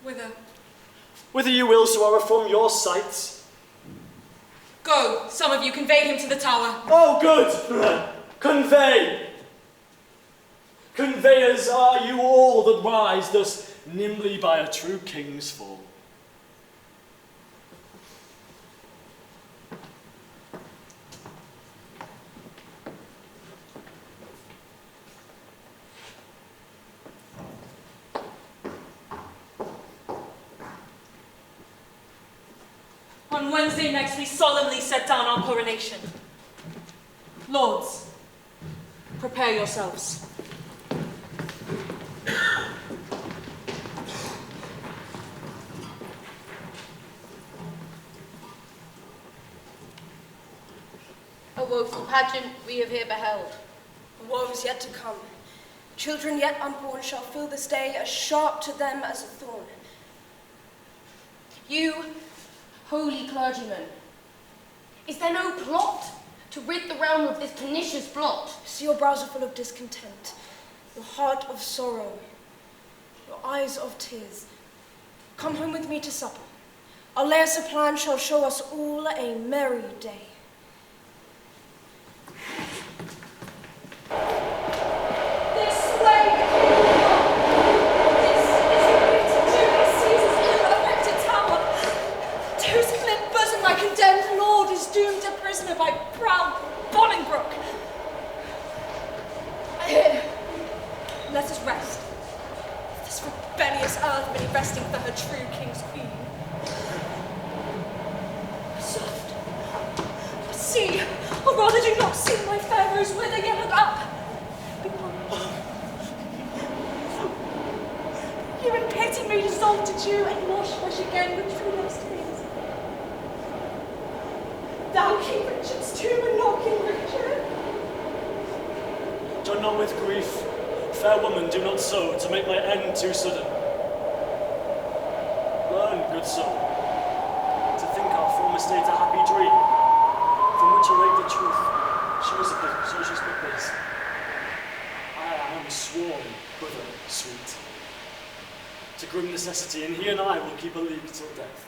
Whither? Whither you will, so I reform your sights. Go, some of you, convey him to the tower. Oh, good! Convey! Conveyors are you all that rise thus nimbly by a true king's fall. On Wednesday next, we solemnly set down our coronation. Lords, prepare yourselves. A woeful pageant we have here beheld. Woes yet to come. Children yet unborn shall feel this day as sharp to them as a thorn. You, holy clergyman, is there no plot to rid the realm of this pernicious blot? See, your brows are full of discontent, your heart of sorrow, your eyes of tears. Come home with me to supper. Our layers of plan shall show us all a merry day. This way! This is the way to Julius Caesar's ill-erected tower. To whose flint bosom my condemned lord is doomed a prisoner by proud Bolingbroke. Here, let us rest. This rebellious earth may be resting for her true king's queen. Soft. See, or rather do not see my fair rose wither yet look up. You in pity me dissolve to dew and wash flesh again with true love's tears. Thou King Richard's tomb and not King Richard. Done not with grief, fair woman, do not so, to make my end too sudden. Learn, good soul, to think our former state a happy dream, from which awake the truth, shows a bit, so she's but this. I am sworn, brother, sweet, to grim necessity, and he and I will keep a league till death.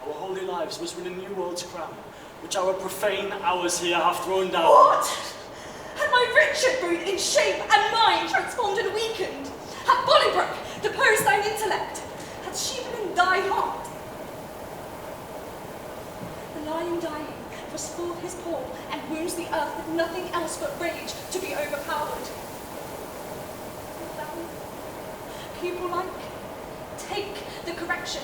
Our holy lives must win a new world's crown, which our profane hours here have thrown down. What? Had my Richard brute in shape and mind transformed and weakened? Had Bolingbroke deposed thine intellect? Had she been in thy heart? The lion dying thrust forth his paw and wounds the earth with nothing else but rage to be overpowered. And thou, pupil-like, take the correction,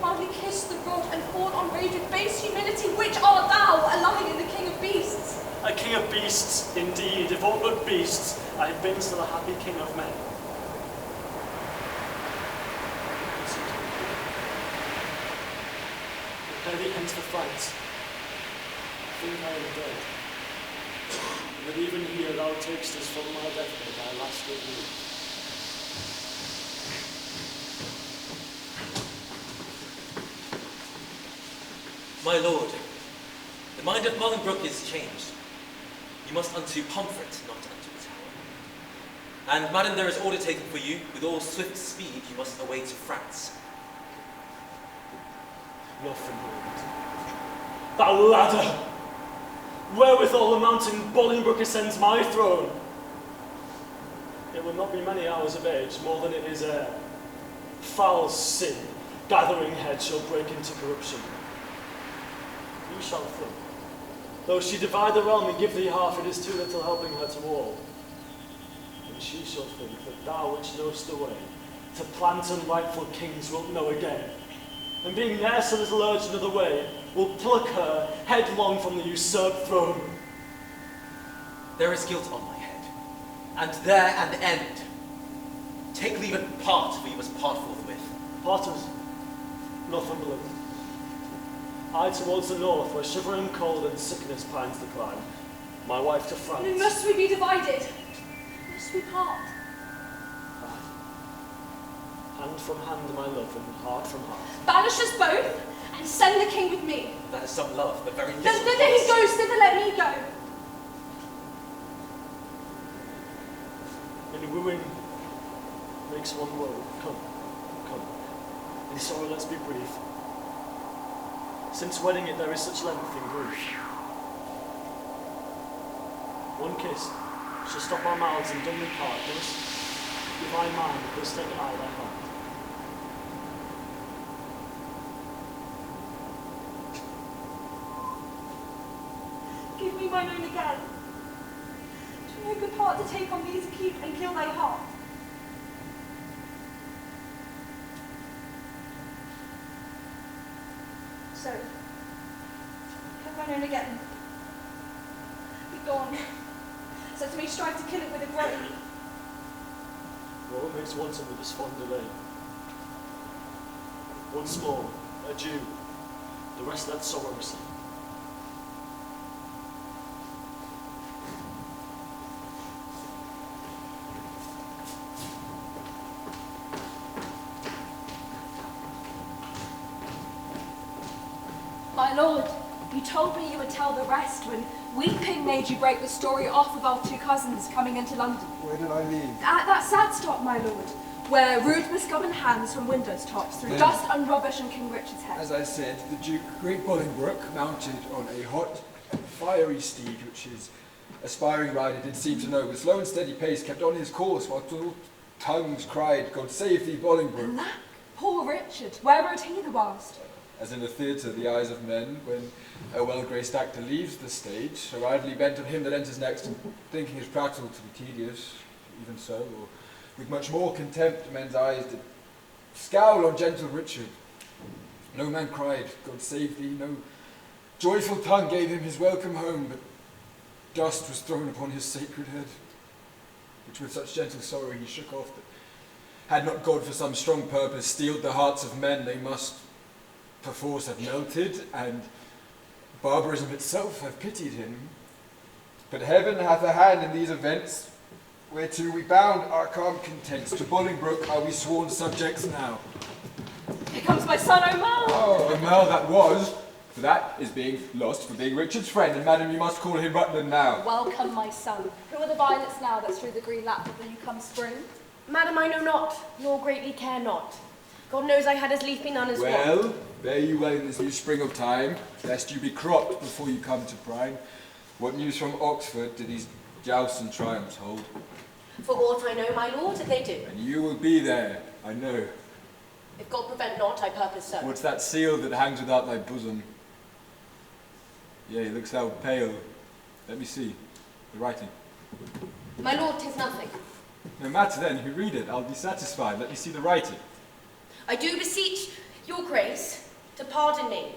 mildly kiss the rod and fall on rage with base humility. Which art thou, a lion, the king of beasts? A king of beasts, indeed, if all but beasts, I have been still a happy king of men. Prepare thee hence for fight. I think I am dead. But even here thou takest us from my deathbed thy last review. My lord, the mind of Bolingbroke is changed. You must unto Pomfret, not unto the tower. And, madam, there is order taken for you. With all swift speed, you must away to France. Northumberland. Thou ladder, wherewithal the mountain Bolingbroke ascends my throne. It will not be many hours of age, more than it is ere. Foul sin, gathering head, shall break into corruption. You shall think, though she divide the realm and give thee half, it is too little helping her to all. And she shall think that thou which knowest the way to plant unrightful kings wilt know again, and being ne'er so little urged another way, will pluck her headlong from the usurped throne. There is guilt on my head, and there an end. Take leave and part, for you must part forthwith. Parters, Northumberland. I towards the north, where shivering cold and sickness pines the climb. My wife to France. And must we be divided? Must we part? Hand from hand, my love, and heart from heart. Banish us both, and send the king with me. That is some love, but very little. Thither he goes, thither let me go. In wooing makes one woe. Come, come. In sorrow let's be brief. Since wedding it there is such length in grief. One kiss shall stop our mouths and dumbly part. Thus, give thy mind, thus take I thy heart. Give me mine own again. To no good part to take on me to keep and kill thy heart. So, have mine own again. Be gone. So to me strive to kill it with a groan. Woe makes wanton with this fond delay. Once more, adieu. The rest let sorrow receive. My lord, you told me you would tell the rest when weeping made you break the story off of our two cousins coming into London. Where did I leave? At that sad stop, my lord, where rude misgoverned hands from windows tops threw Then, dust and rubbish on King Richard's head. As I said, the Duke, great Bolingbroke, mounted on a hot and fiery steed, which his aspiring rider did seem to know, with slow and steady pace kept on his course, while two tongues cried, God save thee, Bolingbroke. Alack, poor Richard, where rode he the whilst? As in a theatre, the eyes of men, when a well-graced actor leaves the stage, are idly bent on him that enters next, and thinking his prattle to be tedious, even so, or with much more contempt men's eyes did scowl on gentle Richard. No man cried, God save thee, no joyful tongue gave him his welcome home, but dust was thrown upon his sacred head, which with such gentle sorrow he shook off, that had not God for some strong purpose steeled the hearts of men, they must perforce have melted, and barbarism itself have pitied him. But heaven hath a hand in these events, whereto we bound our calm contents. To Bolingbroke are we sworn subjects now. Here comes my son Aumerle. Oh, Aumerle that was, for that is being lost for being Richard's friend, and madam, you must call him Rutland now. Welcome, my son. Who are the violets now that strew the green lap of the new come spring? Madam, I know not, nor greatly care not. God knows I had as lief be none as one. Well, bear you well in this new spring of time, lest you be cropped before you come to prime. What news from Oxford do these jousts and triumphs hold? For aught I know, my lord, they do. And you will be there, I know. If God prevent not, I purpose so. What's that seal that hangs without thy bosom? Yea, looks thou pale. Let me see. The writing. My lord, 'tis nothing. No matter then, who read it, I'll be satisfied. Let me see the writing. I do beseech your grace to pardon me.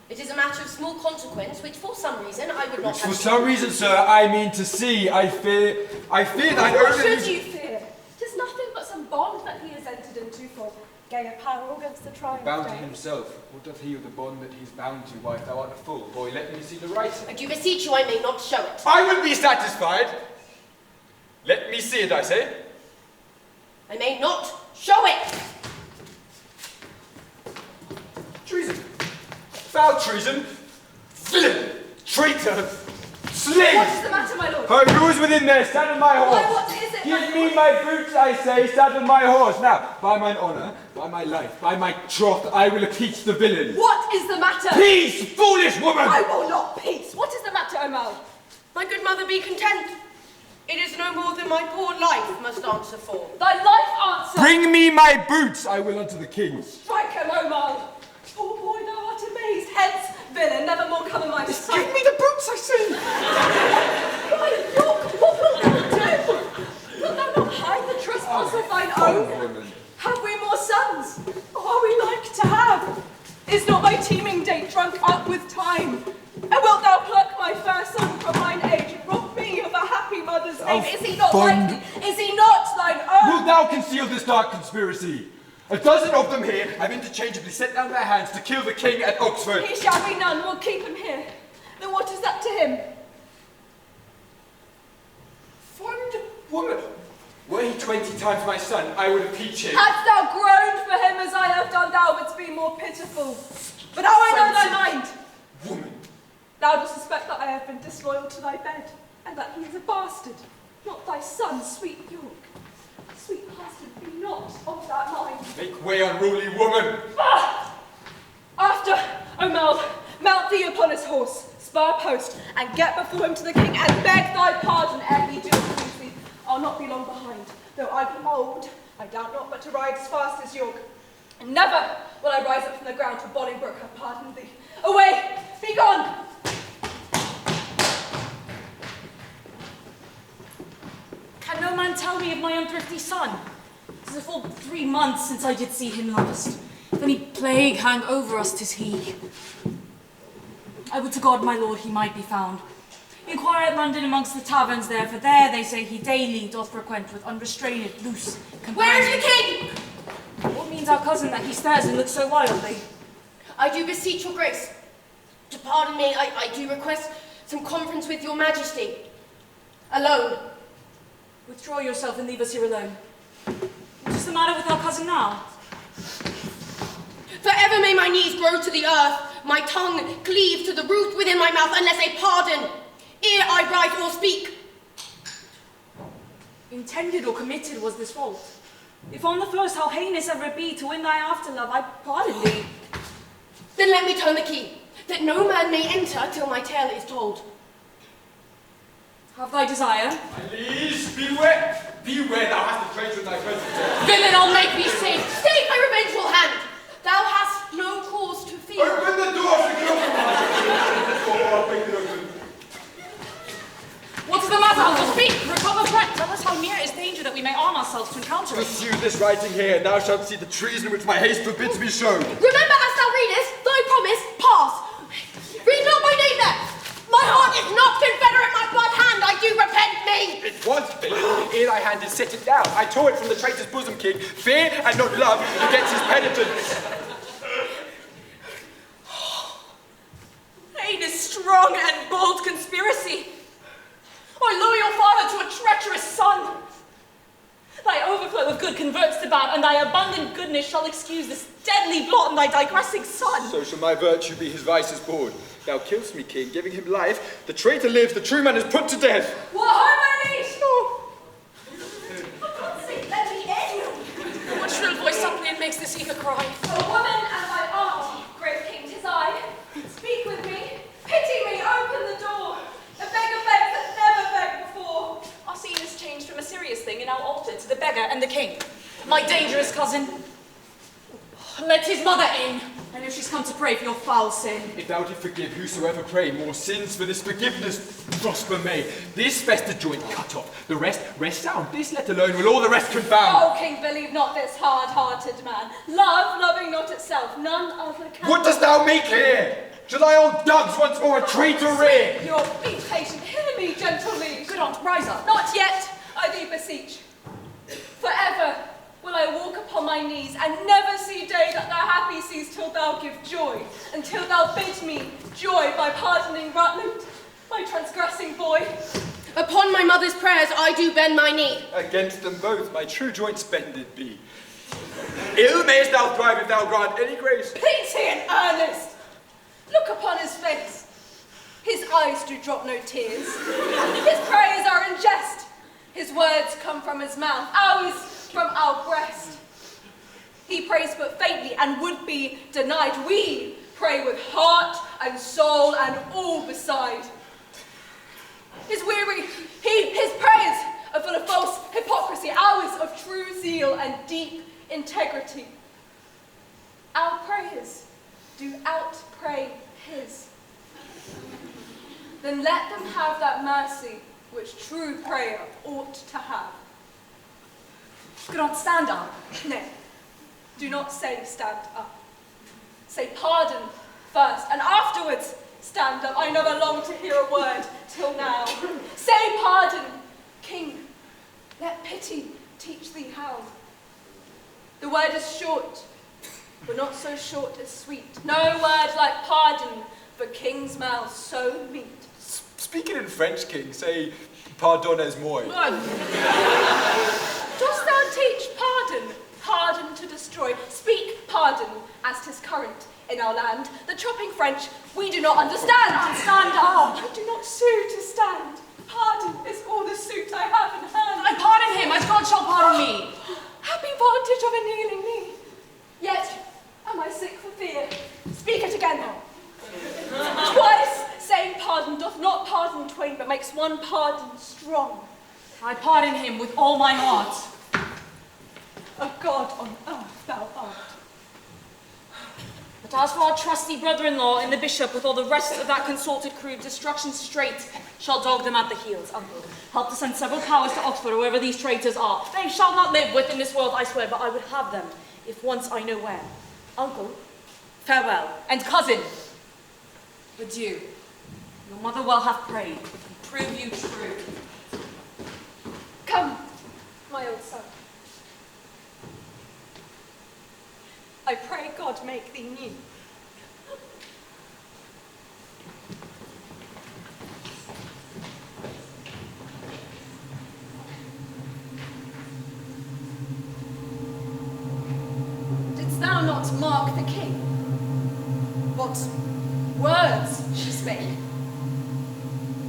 It is a matter of small consequence, which for some reason I would not Which have... for some reason, sir, I mean to see. I fear thine What own... should you fear? 'Tis nothing but some bond that he has entered into for gay apparel against the triumph Bound to day. himself. What doth he with the bond that he's bound to, wife? Thou art a fool. Boy, let me see the writing. I do beseech you I may not show it. I will be satisfied. Let me see it, I say. I may not show it. Treason. Foul treason. Villain. Traitor. Slave. What is the matter, my lord? Who is within there? Stand in my hall. Why, what is it? Give me my boots, I say, saddle my horse. Now, by mine honour, by my life, by my troth, I will appease the villain. What is the matter? Peace, foolish woman! I will not peace. What is the matter, Aumerle? My good mother, be content. It is no more than my poor life must answer for. Thy life answer. Bring me my boots, I will unto the king. Strike him, Aumerle. Oh boy, thou art amazed. Hence, villain, never more come in my sight. Give me the boots, I say. My York, what wilt thou do? Wilt thou not hide the trespass of thine own? Have we more sons? Or are we like to have? Is not my teeming date drunk up with time? And wilt thou pluck my fair son from mine age and rob me of a happy mother's name? Is he not fond. likely? Is he not thine own? Wilt thou conceal this dark conspiracy? A dozen of them here have interchangeably set down their hands to kill the king at Oxford. He shall be none. We'll keep him here. Then what is that to him? Fond woman. Were he 20 times my son, I would impeach him. Hadst thou groaned for him as I have done, thou wouldst be more pitiful. But how I know thy mind. Woman. Thou dost suspect that I have been disloyal to thy bed, and that he is a bastard, not thy son, sweet York. Sweet bastard, be not of that mind. Make way, unruly woman. Ah! After, Aumerle, mount thee upon his horse, spur post, and get before him to the king, and beg thy pardon ere he do please thee. I'll not be long behind, though I be old, I doubt not but to ride as fast as York. And never will I rise up from the ground till Bolingbroke have pardoned thee. Away, be gone! Can no man tell me of my unthrifty son? 'Tis a full 3 months since I did see him last. If any plague hang over us, 'tis he. I would to God, my lord, he might be found. Inquire at London amongst the taverns there, for there they say he daily doth frequent with unrestrained, loose companions. Where is the king? What means our cousin that he stares and looks so wildly? I do beseech your grace to pardon me. I do request some conference with your majesty. Alone. Withdraw yourself and leave us here alone. What is the matter with our cousin now? Forever may my knees grow to the earth, my tongue cleave to the roof within my mouth, unless a pardon, ere I write or speak. Intended or committed was this fault. If on the first how heinous ever it be to win thy afterlove, I pardon thee. Then let me turn the key, that no man may enter till my tale is told. Have thy desire. My liege, beware! Beware, thou hast a traitor in thy presence. Villain, I'll make thee safe. Stay my revengeful hand. Thou hast no cause to fear. Open the door, I'll break it open. What's the matter? Uncle, speak! Recover breath. Tell us how near is danger that we may arm ourselves to encounter it. Pursue this writing here, and thou shalt see the treason which my haste forbids me shown. Remember as thou readest, thy promise, pass. Read not my name there. My heart is not confederate, my blood hand, I do repent me. It was faith, ere thy hand did set it down. I tore it from the traitor's bosom, king. Fear and not love against his penitence. Heinous, strong, and bold conspiracy. Or lure your father to a treacherous son. Thy overflow of good converts to bad, and thy abundant goodness shall excuse this deadly blot in thy digressing son. So shall my virtue be his vices born. Thou kill'st me, king, giving him life. The traitor lives, the true man is put to death. What, my liege? For God's sake, let me in. What shrill voice suppliant makes this eager cry? A woman and thy aunt, great king, 'tis I. Speak with me, pity me, open the door. A beggar begs that never begged before. Our scene is changed from a serious thing and now altered to the beggar and the king. My dangerous cousin. Let his mother in. I know she's come to pray for your foul sin. If thou did forgive whosoever pray, more sins for this forgiveness prosper may. This fester joint cut off, the rest sound. This let alone will all the rest confound. Oh, king, believe not this hard-hearted man. Love, loving not itself, none other can. What dost thou make here? Shall thy old dogs once more a traitor rear? Your be patient, hear me, gentle liege. Good aunt, rise up. Not yet, I thee beseech. Forever will I walk upon my knees and never see day that thou happy seest till thou give joy, until thou bid me joy by pardoning Rutland, my transgressing boy. Upon my mother's prayers I do bend my knee. Against them both my true joints bended be. Ill mayst thou thrive if thou grant any grace. Pity and earnest. Look upon his face. His eyes do drop no tears. His prayers are in jest. His words come from his mouth, ours from our breast. He prays but faintly and would be denied. We pray with heart and soul and all beside. His prayers are full of false hypocrisy, ours of true zeal and deep integrity. Our prayers do outpray his. Then let them have that mercy which true prayer ought to have. Gaunt, stand up. No, do not say stand up. Say pardon first, and afterwards stand up. I never longed to hear a word till now. Say pardon, King. Let pity teach thee how. The word is short, but not so short as sweet. No word like pardon for king's mouth so meet. Speaking in French, King, say, pardonnez-moi. Dost thou teach pardon, pardon to destroy? Speak pardon, as 'tis current in our land. The chopping French we do not understand. Stand up. I do not sue to stand. Pardon is all the suit I have in hand. I pardon him, as God shall pardon me. Happy vantage of a kneeling knee. Yet am I sick for fear. Speak it again now. Twice saying pardon doth not pardon twain, but makes one pardon strong. I pardon him with all my heart. A God on earth thou art. But as for our trusty brother-in-law and the bishop, with all the rest of that consulted crew, destruction straight shall dog them at the heels. Uncle, help to send several powers to Oxford, or wherever these traitors are. They shall not live within this world, I swear, but I would have them, if once I know where. Uncle, farewell, and cousin, adieu. Your mother well hath prayed, and prove you true. Come, my old son. I pray God make thee new. Didst thou not mark the king? What words she spake?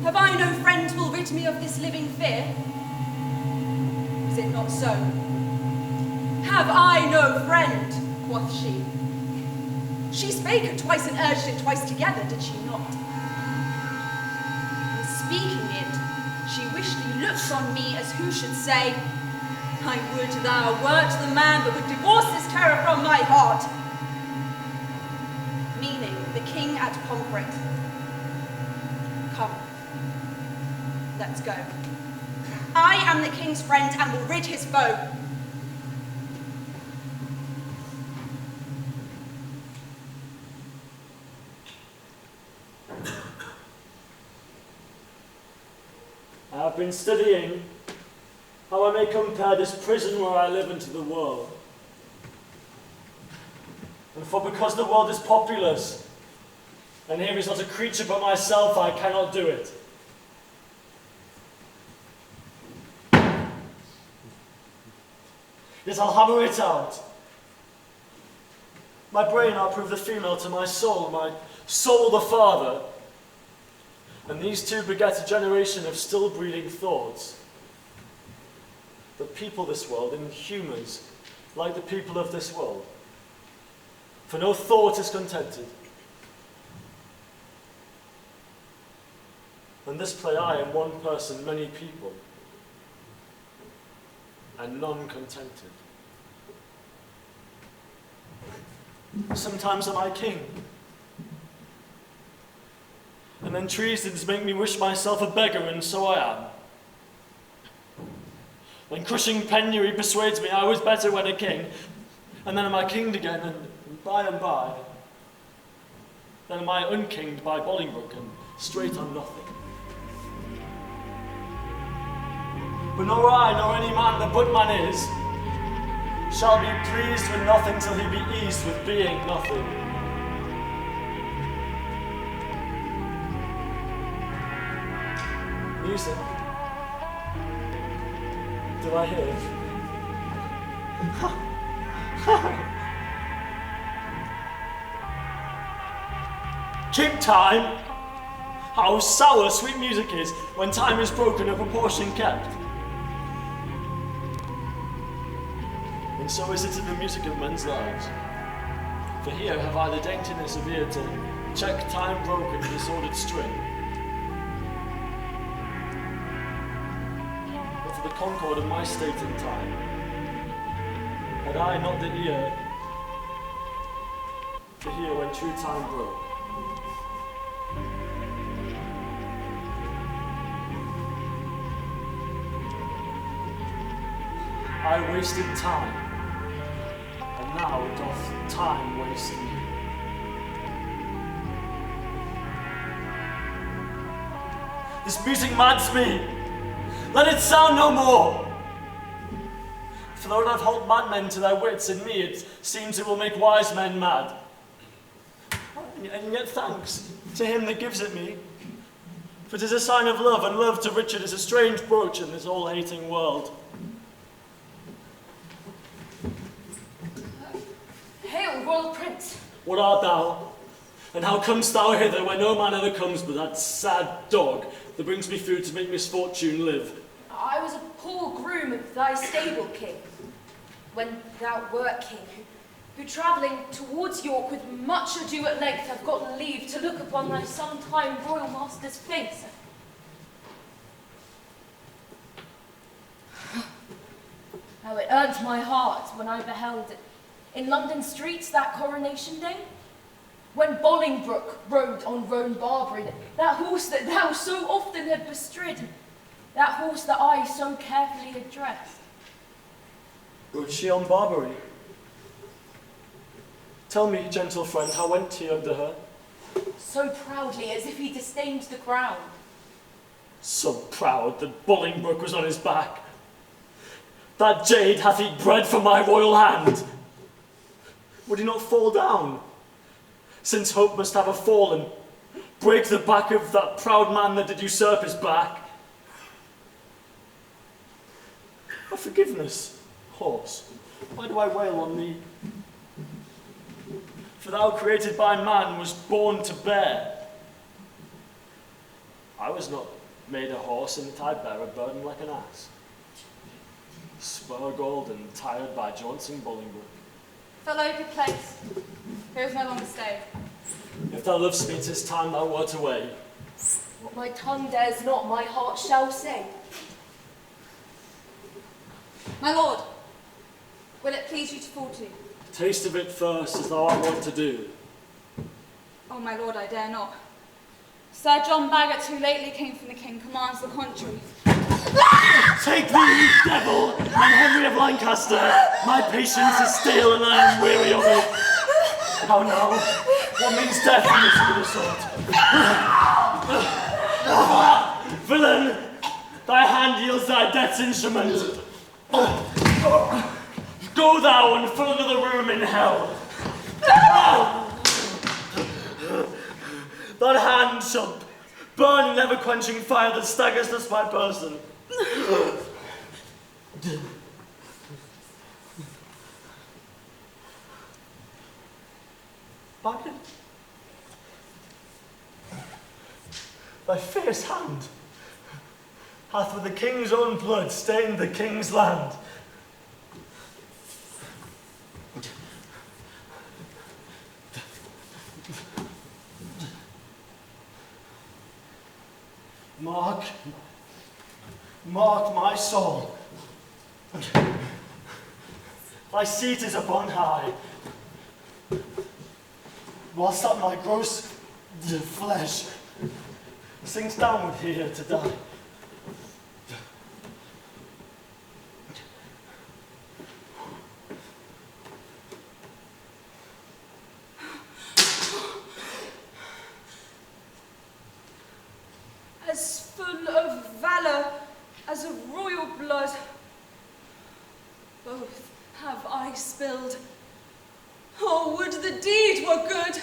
Have I no friend will rid me of this living fear? Is it not so? Have I no friend? Quoth she. She spake it twice and urged it twice together, did she not? And speaking it, she wishly looked on me as who should say, I would thou wert the man that would divorce this terror from my heart. Meaning the king at Pomfret. Come, let's go. I am the king's friend and will rid his foe. I have been studying how I may compare this prison where I live into the world. And for because the world is populous, and here is not a creature but myself, I cannot do it. Yet I'll hammer it out. My brain I'll prove the female to my soul the father. And these two beget a generation of still-breeding thoughts that people this world in humours like the people of this world. For no thought is contented. And this play I am one person, many people, and none contented. Sometimes am I king, and then treasons make me wish myself a beggar, and so I am. When crushing penury persuades me I was better when a king, and then am I kinged again, and by and by, then am I unkinged by Bolingbroke, and straight on nothing. But nor I, nor any man that but man is, shall be pleased with nothing till he be eased with being nothing. Music. Do I hear it? Keep time! How sour sweet music is when time is broken, a proportion kept. and so is it in the music of men's lives. For here have I the daintiness of ear to check time broken disordered string, but for the concord of my state and time, had I not the ear to hear when true time broke. I wasted time, and now doth time waste me. This music mads me. Let it sound no more. For though it hath holp madmen to their wits, in me it seems it will make wise men mad. And yet thanks to him that gives it me. For 'tis a sign of love, and love to Richard is a strange brooch in this all-hating world. Hail, royal prince. What art thou? And how comest thou hither where no man ever comes but that sad dog that brings me food to make misfortune live? I was a poor groom of thy stable, king, when thou wert king, who travelling towards York with much ado at length have gotten leave to look upon thy sometime royal master's face. How it earned my heart when I beheld in London streets that coronation day, when Bolingbroke rode on roan Barbary, that horse that thou so often had bestrid, that horse that I so carefully had dressed. Rode she on Barbary? Tell me, gentle friend, how went he under her? So proudly as if he disdained the crown. So proud that Bolingbroke was on his back. That jade hath he bred from my royal hand. Would he not fall down? Since hope must have a fall and break the back of that proud man that did usurp his back. Oh, forgiveness, horse, why do I wail on thee? For thou created by man was born to bear. I was not made a horse, and that I bear a burden like an ass. Spur gold and tired by jaunting Bolingbroke. Fellow, good place. Here is no longer stay. If thou lovest me, 'tis time thou wert away. What my tongue dares not, my heart shall say. My lord, will it please you to fall to? Taste of it first, as thou art wont to do. Oh, my lord, I dare not. Sir John Bagot, who lately came from the king, commands the contrary. Take thee, you devil, and Henry of Lancaster. My patience is stale, and I am weary of it. How now? What means death in this good assault? Villain, thy hand yields thy death's instrument. Go thou and fill another room in hell. That hand shall burn in ever-quenching fire that staggers thus my person. Bagot, thy fierce hand hath with the king's own blood stained the king's land. Mark my soul. Thy seat is upon high, whilst that my gross flesh sinks downward here to die. As full of valour as of royal blood, both have I spilled. Oh, would the deed were good!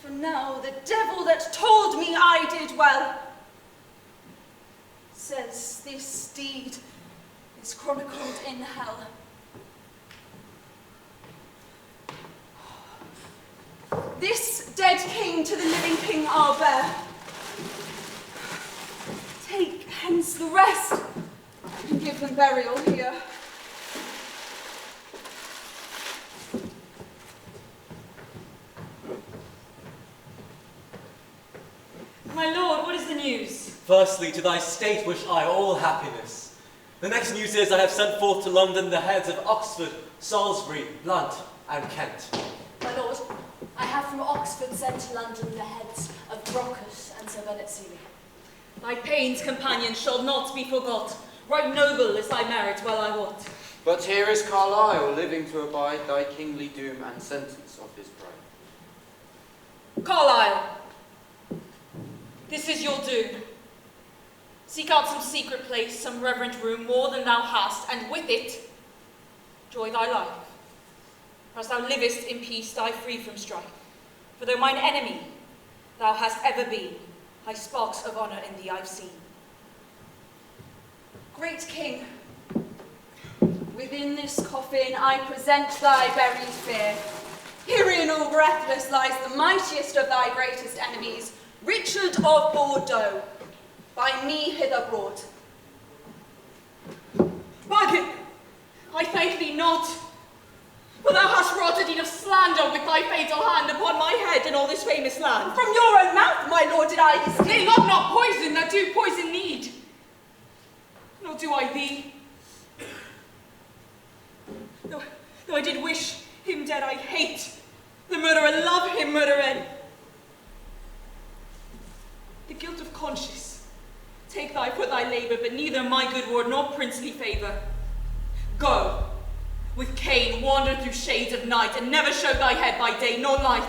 For now the devil that told me I did well says this deed is chronicled in hell. This dead king to the living king I'll bear. Take hence the rest and give them burial here. My lord, what is the news? Firstly, to thy state wish I all happiness. The next news is I have sent forth to London the heads of Oxford, Salisbury, Blunt, and Kent. My lord, I have from Oxford sent to London the heads of Brockus and Sir Bennet Seeley. Thy pains, companion, shall not be forgot. Right noble is thy merit, well I wot. But here is Carlisle, living to abide thy kingly doom and sentence of his prey. Carlisle, this is your doom. Seek out some secret place, some reverent room, more than thou hast, and with it, joy thy life. For as thou livest in peace, die free from strife. For though mine enemy thou hast ever been, high sparks of honour in thee I've seen. Great king, within this coffin I present thy buried fear. Herein all breathless lies the mightiest of thy greatest enemies, Richard of Bordeaux, by me hither brought. Bagot, I thank thee not, for thou hast wrought a deed of slander with thy fatal hand upon my head and all this famous land. From your own mouth, my lord, did I this They love not poison that do poison need, nor do I thee. Though I did wish him dead, I hate the murderer, love him murdered. The guilt of conscience, take thy for thy labour, but neither my good word nor princely favour. Go, with Cain, wander through shades of night, and never show thy head by day nor light.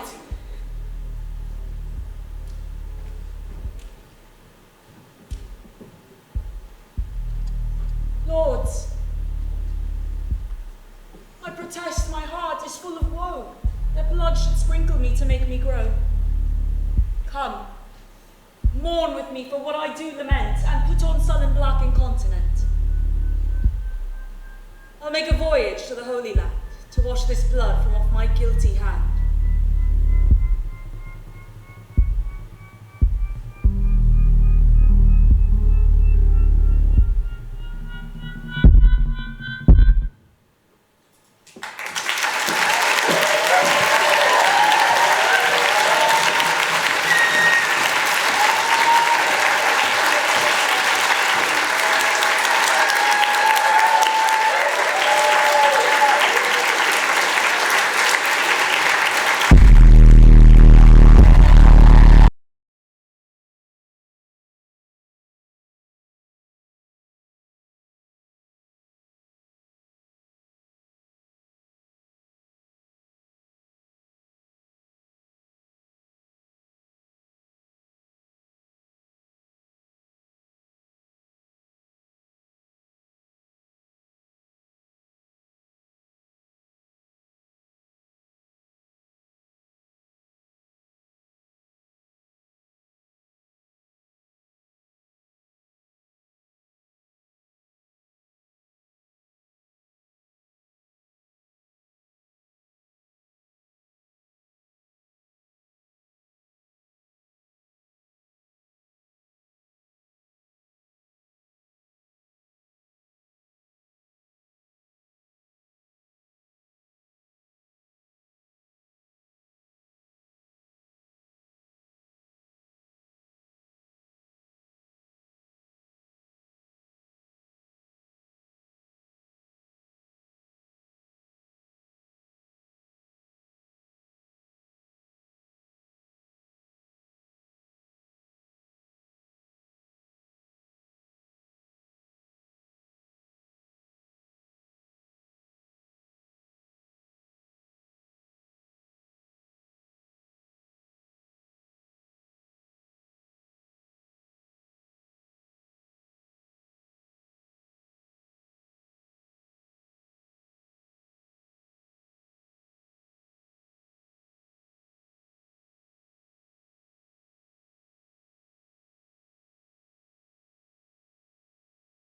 Lords, I protest my heart is full of woe, that blood should sprinkle me to make me grow. Come, mourn with me for what I do lament, and put on sullen black incontinent. I'll make a voyage to the Holy Land, to wash this blood from off my guilty hand.